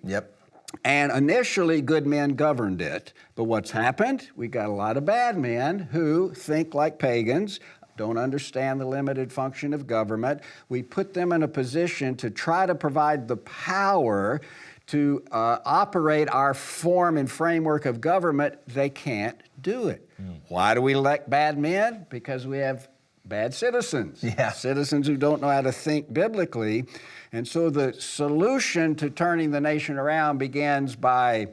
And initially, good men governed it. But what's happened? We got a lot of bad men who think like pagans, don't understand the limited function of government. We put them in a position to try to provide the power to operate our form and framework of government. They can't do it. Why do we elect bad men? Because we have bad citizens. Citizens who don't know how to think biblically. And so the solution to turning the nation around begins by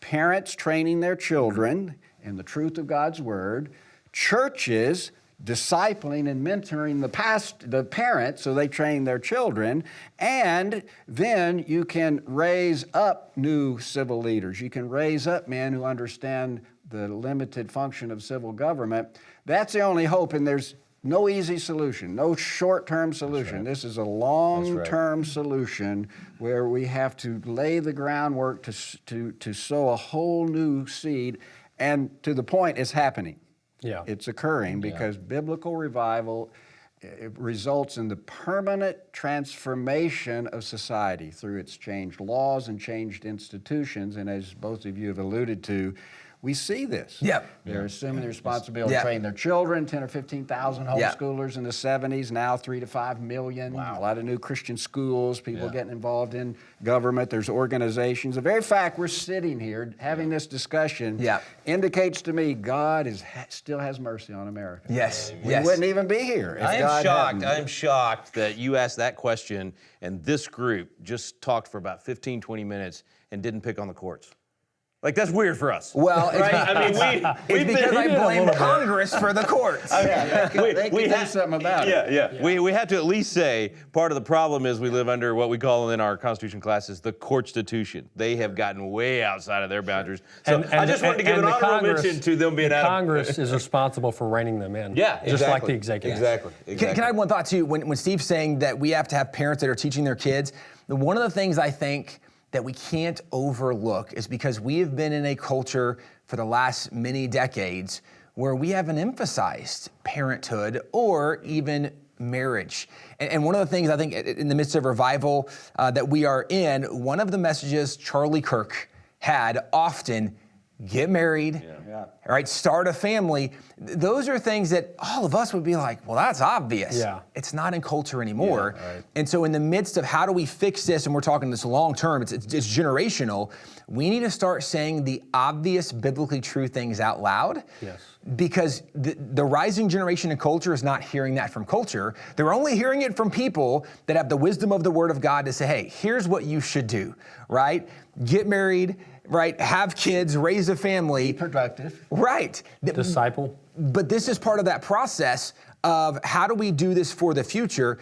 parents training their children in the truth of God's Word, churches discipling and mentoring the parents so they train their children, and then you can raise up new civil leaders. You can raise up men who understand the limited function of civil government. That's the only hope, and there's no easy solution, no short-term solution. This is a long-term solution where we have to lay the groundwork to sow a whole new seed. And to the point, it's happening. It's occurring because biblical revival it results in the permanent transformation of society through its changed laws and changed institutions. And as both of you have alluded to, we see this. Yep. They're assuming the responsibility Yep. to train their children, 10 or 15,000 Yep. homeschoolers in the 70s, now 3 to 5 million. Wow. A lot of new Christian schools, people Yeah. getting involved in government, there's organizations. The very fact we're sitting here having this discussion Yep. indicates to me God still has mercy on America. Yes. We Yes. wouldn't even be here if I am God shocked. hadn't. I am shocked that you asked that question and this group just talked for about 15, 20 minutes and didn't pick on the courts. Like, that's weird for us. Well, right? I mean, it's because I blame Congress for the courts. They can do something about it. Yeah. We have to at least say part of the problem is we live under what we call in our Constitution classes the Courtstitution. They have gotten way outside of their boundaries. So I just wanted to give an honorable mention to them being out of Congress is responsible for reining them in. Yeah, just like exactly. the executive. Exactly. Can I have one thought too? When Steve's saying that we have to have parents that are teaching their kids, one of the things I think that we can't overlook is because we have been in a culture for the last many decades where we haven't emphasized parenthood or even marriage. And one of the things I think in the midst of revival that we are in, one of the messages Charlie Kirk had often, get married, right? Start a family. Those are things that all of us would be like, well, that's obvious. Yeah. It's not in culture anymore. Yeah, right. And so in the midst of how do we fix this, and we're talking this long term, it's generational, we need to start saying the obvious biblically true things out loud. Yes. Because the rising generation in culture is not hearing that from culture. They're only hearing it from people that have the wisdom of the Word of God to say, hey, here's what you should do, right? Get married, right? Have kids, raise a family. Be productive. Right. Disciple. But this is part of that process of how do we do this for the future?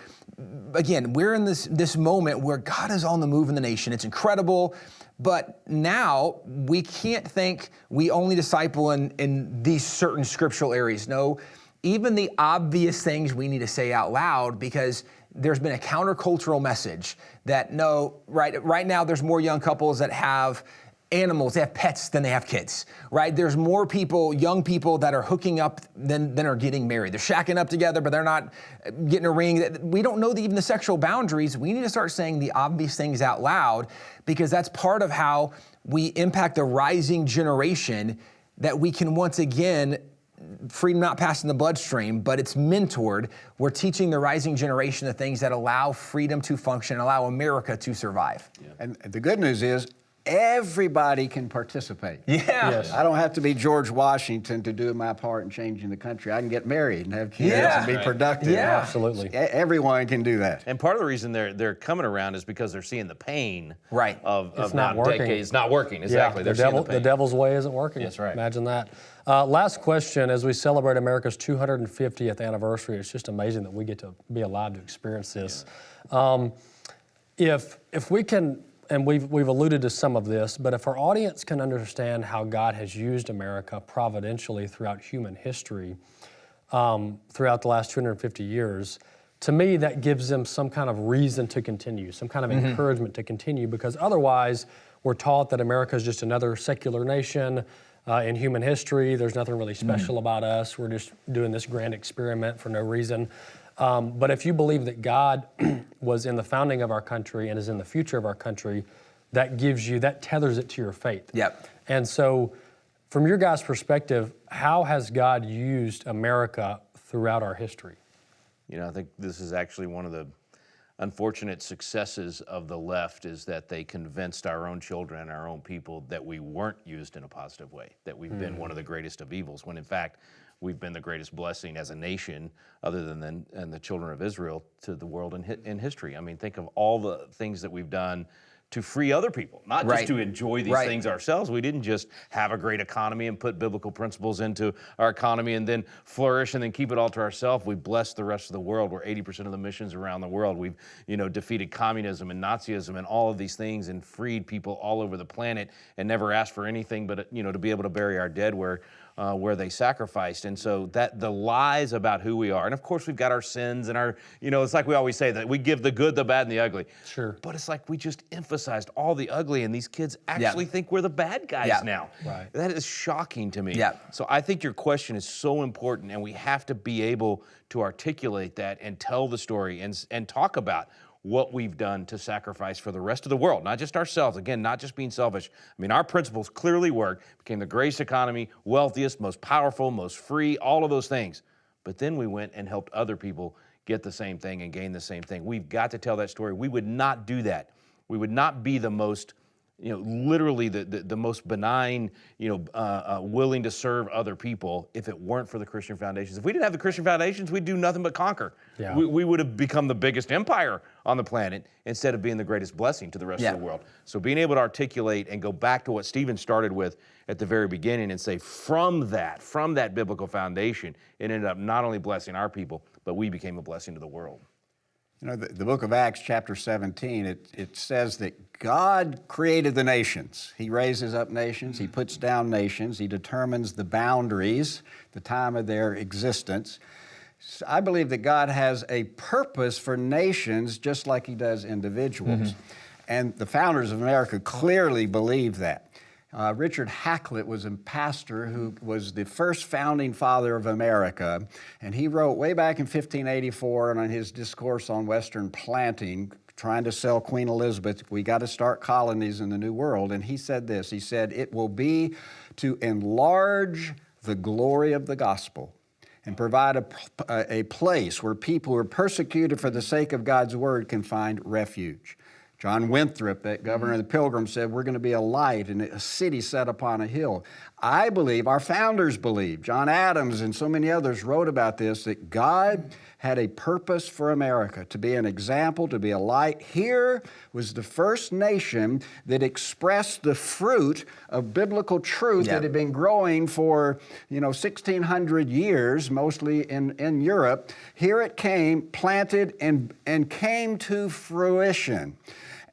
Again, we're in this moment where God is on the move in the nation. It's incredible. But now we can't think we only disciple in these certain scriptural areas. No, even the obvious things we need to say out loud, because there's been a countercultural message that no, right now there's more young couples that have animals, they have pets than they have kids, right? There's more people, young people that are hooking up than are getting married. They're shacking up together, but they're not getting a ring. We don't know even the sexual boundaries. We need to start saying the obvious things out loud, because that's part of how we impact the rising generation, that we can once again, freedom not passing the bloodstream, but it's mentored. We're teaching the rising generation the things that allow freedom to function, allow America to survive. Yeah. And the good news is everybody can participate. Yeah. Yes. I don't have to be George Washington to do my part in changing the country. I can get married and have kids Yeah. and be Right. productive. Yeah. Absolutely. Everyone can do that. And part of the reason they're coming around is because they're seeing the pain Right. of It's not now working. decades. It's not working. Exactly. Yeah, They're the seeing devil, the pain. the devil's way isn't working. That's right. Imagine that. Last question, as we celebrate America's 250th anniversary, it's just amazing that we get to be alive to experience this. If we can, and we've alluded to some of this, but if our audience can understand how God has used America providentially throughout human history, throughout the last 250 years, to me, that gives them some kind of reason to continue, some kind of encouragement to continue, because otherwise we're taught that America is just another secular nation in human history. There's nothing really special about us. We're just doing this grand experiment for no reason. But if you believe that God was in the founding of our country and is in the future of our country, that tethers it to your faith. Yep. And so from your guys' perspective, how has God used America throughout our history? You know, I think this is actually one of the unfortunate successes of the left, is that they convinced our own children and our own people that we weren't used in a positive way, that we've been one of the greatest of evils, when in fact we've been the greatest blessing as a nation, other than and the children of Israel, to the world in history. I mean, think of all the things that we've done to free other people, not Right. just to enjoy these Right. things ourselves. We didn't just have a great economy and put biblical principles into our economy and then flourish and then keep it all to ourselves. We blessed the rest of the world. We're 80% of the missions around the world. We've, defeated communism and Nazism and all of these things and freed people all over the planet, and never asked for anything but, to be able to bury our dead where where they sacrificed. And so that the lies about who we are, and of course we've got our sins and our, it's like we always say that we give the good, the bad, and the ugly. Sure. But it's like we just emphasized all the ugly, and these kids actually think we're the bad guys now. Right. That is shocking to me. Yeah. So I think your question is so important, and we have to be able to articulate that and tell the story and talk about what we've done to sacrifice for the rest of the world, not just ourselves. Again, not just being selfish. I mean, our principles clearly work, became the greatest economy, wealthiest, most powerful, most free, all of those things. But then we went and helped other people get the same thing and gain the same thing. We've got to tell that story. We would not do that. We would not be the most, literally the most benign, willing to serve other people if it weren't for the Christian foundations. If we didn't have the Christian foundations, we'd do nothing but conquer. Yeah. We would have become the biggest empire on the planet instead of being the greatest blessing to the rest of the world. So being able to articulate and go back to what Stephen started with at the very beginning and say, from that biblical foundation, it ended up not only blessing our people, but we became a blessing to the world. The book of Acts, chapter 17, it says that God created the nations. He raises up nations, He puts down nations, He determines the boundaries, the time of their existence. So I believe that God has a purpose for nations just like He does individuals. And the founders of America clearly believe that. Richard Hakluyt was a pastor who was the first founding father of America, and he wrote way back in 1584 on his discourse on Western planting, trying to sell Queen Elizabeth, we got to start colonies in the New World, and he said this, he said, it will be to enlarge the glory of the gospel and provide a place where people who are persecuted for the sake of God's word can find refuge. John Winthrop, that governor of the Pilgrims, said, we're going to be a light in a city set upon a hill. I believe, our founders believe, John Adams and so many others wrote about this, that God had a purpose for America, to be an example, to be a light. Here was the first nation that expressed the fruit of biblical truth that had been growing for, 1,600 years, mostly in Europe. Here it came, planted, and came to fruition.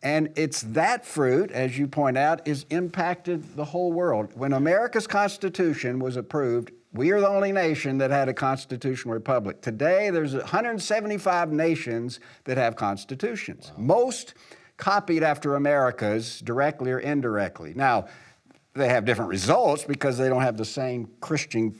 And it's that fruit, as you point out, has impacted the whole world. When America's Constitution was approved, we are the only nation that had a constitutional republic. Today, there's 175 nations that have constitutions. Wow. Most copied after America's, directly or indirectly. Now, they have different results because they don't have the same Christian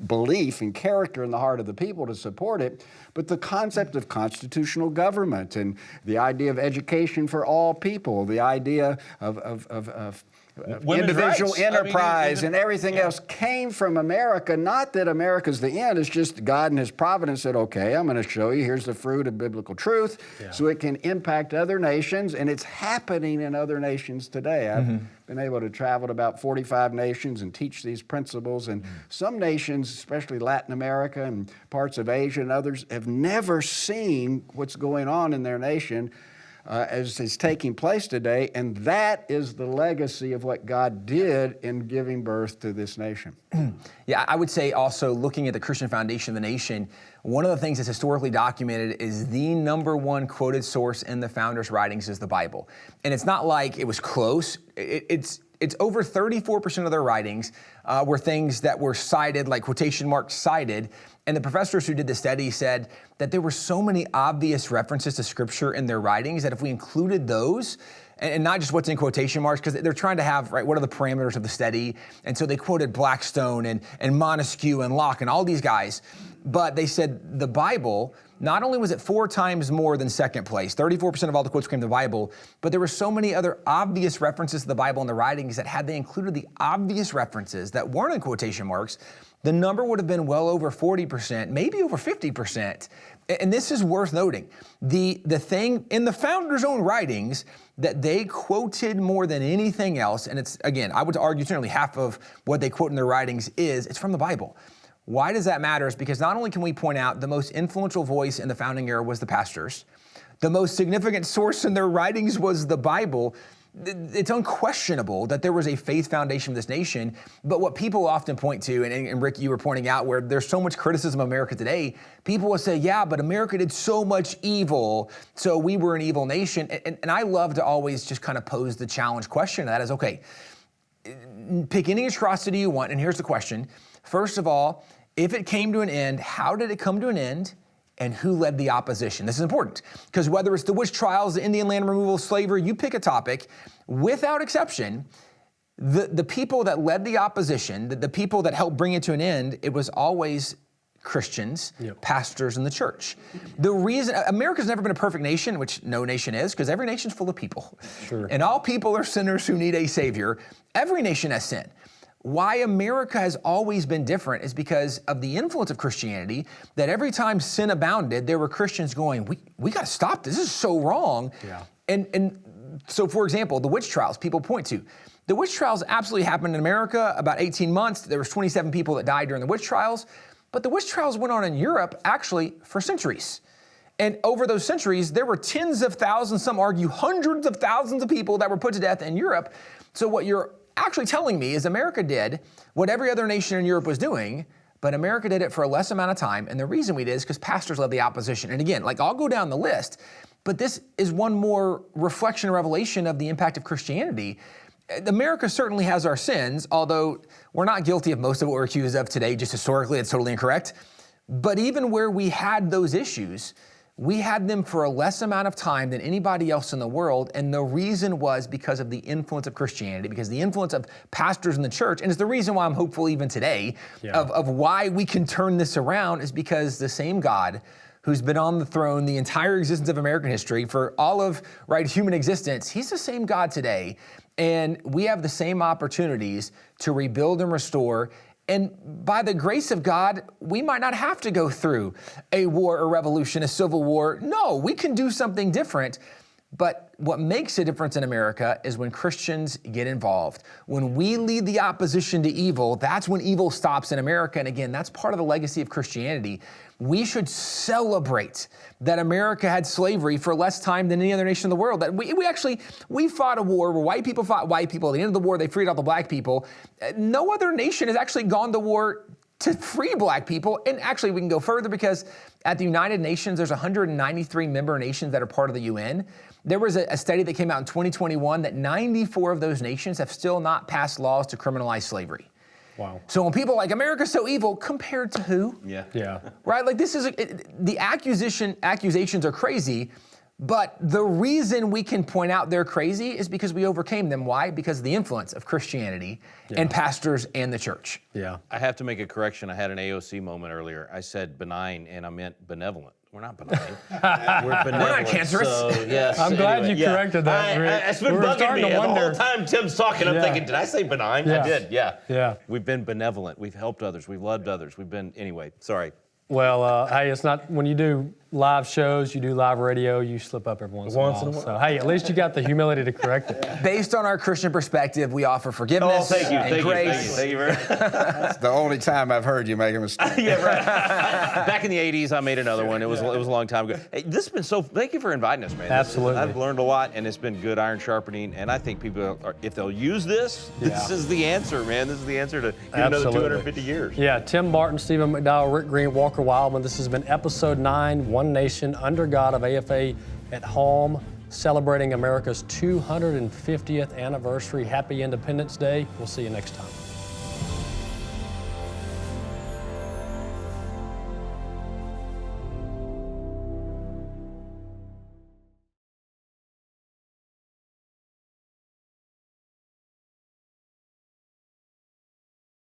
belief and character in the heart of the people to support it, but the concept of constitutional government and the idea of education for all people, the idea of individual rights. enterprise and everything else came from America. Not that America's the end, it's just God in His providence said, okay, I'm going to show you, here's the fruit of biblical truth, so it can impact other nations, and it's happening in other nations today. I've been able to travel to about 45 nations and teach these principles, and some nations, especially Latin America and parts of Asia and others, have never seen what's going on in their nation as is taking place today, and that is the legacy of what God did in giving birth to this nation. Yeah, I would say also looking at the Christian foundation of the nation, one of the things that's historically documented is the number one quoted source in the founders' writings is the Bible. And it's not like it was close. It's over 34% of their writings were things that were cited, like quotation marks cited. And the professors who did the study said that there were so many obvious references to Scripture in their writings that if we included those, and not just what's in quotation marks, because they're trying to have, right, what are the parameters of the study? And so they quoted Blackstone and Montesquieu and Locke and all these guys. But they said the Bible, not only was it 4 times more than second place, 34% of all the quotes came to the Bible, but there were so many other obvious references to the Bible in the writings that had they included the obvious references that weren't in quotation marks, the number would have been well over 40%, maybe over 50%. And this is worth noting. The thing in the founders' own writings that they quoted more than anything else, and it's, again, I would argue certainly half of what they quote in their writings it's from the Bible. Why does that matter? Is because not only can we point out the most influential voice in the founding era was the pastors, the most significant source in their writings was the Bible. It's unquestionable that there was a faith foundation of this nation, but what people often point to, and Rick, you were pointing out where there's so much criticism of America today, people will say, yeah, but America did so much evil, so we were an evil nation. And I love to always just kind of pose the challenge question to that is, okay, pick any atrocity you want, and here's the question. First of all, if it came to an end, how did it come to an end? And who led the opposition? This is important, because whether it's the witch trials, the Indian land removal, slavery, you pick a topic, without exception, the people that led the opposition, the people that helped bring it to an end, it was always Christians, pastors in the church. The reason, America's never been a perfect nation, which no nation is, because every nation's full of people. Sure. And all people are sinners who need a savior. Every nation has sin. Why America has always been different is because of the influence of Christianity, that every time sin abounded, there were Christians going, we got to stop this. This is so wrong. Yeah. And so, for example, the witch trials people point to. The witch trials absolutely happened in America about 18 months. There was 27 people that died during the witch trials. But the witch trials went on in Europe actually for centuries. And over those centuries, there were tens of thousands, some argue hundreds of thousands of people that were put to death in Europe. So what you're actually telling me is America did what every other nation in Europe was doing, but America did it for a less amount of time. And the reason we did is because pastors led the opposition. And again, like I'll go down the list, but this is one more reflection and revelation of the impact of Christianity. America certainly has our sins, although we're not guilty of most of what we're accused of today. Just historically, it's totally incorrect. But even where we had those issues, we had them for a less amount of time than anybody else in the world. And the reason was because of the influence of Christianity, because the influence of pastors in the church. And it's the reason why I'm hopeful even today of why we can turn this around is because the same God who's been on the throne the entire existence of American history for all of human existence, he's the same God today. And we have the same opportunities to rebuild and restore. And by the grace of God, we might not have to go through a war, a revolution, a civil war. No, we can do something different. But what makes a difference in America is when Christians get involved. When we lead the opposition to evil, that's when evil stops in America. And again, that's part of the legacy of Christianity. We should celebrate that America had slavery for less time than any other nation in the world. That we fought a war where white people fought white people. At the end of the war, they freed all the black people. No other nation has actually gone to war to free black people. And actually, we can go further because at the United Nations, there's 193 member nations that are part of the UN. There was a study that came out in 2021 that 94 of those nations have still not passed laws to criminalize slavery. Wow. So when people are like, America's so evil, compared to who? Yeah. Right? Like the accusations are crazy, but the reason we can point out they're crazy is because we overcame them. Why? Because of the influence of Christianity and pastors and the church. Yeah. I have to make a correction. I had an AOC moment earlier. I said benign and I meant benevolent. We're not benign. We're benevolent. We're not cancerous. So, yes. I'm glad you corrected that. It's been bugging me. And the whole time Tim's talking, I'm thinking, did I say benign? Yeah. I did, Yeah. We've been benevolent. We've helped others. We've loved others. Anyway, sorry. Well, hey, it's not, when you do live shows, you do live radio, you slip up every once in a while. So, hey, at least you got the humility to correct it. Based on our Christian perspective, we offer forgiveness and grace. Thank you very much. That's the only time I've heard you make a mistake. Yeah, right. Back in the 80s, I made another one. It was a long time ago. Hey, this has been thank you for inviting us, man. Absolutely. I've learned a lot, and it's been good iron sharpening, and I think people, if they'll use this, this is the answer, man. This is the answer to get another 250 years. Yeah, Tim Barton, Stephen McDowell, Rick Green, Walker Wildmon. This has been episode 9, One Nation Under God of AFA at Home, celebrating America's 250th anniversary. Happy Independence Day. We'll see you next time.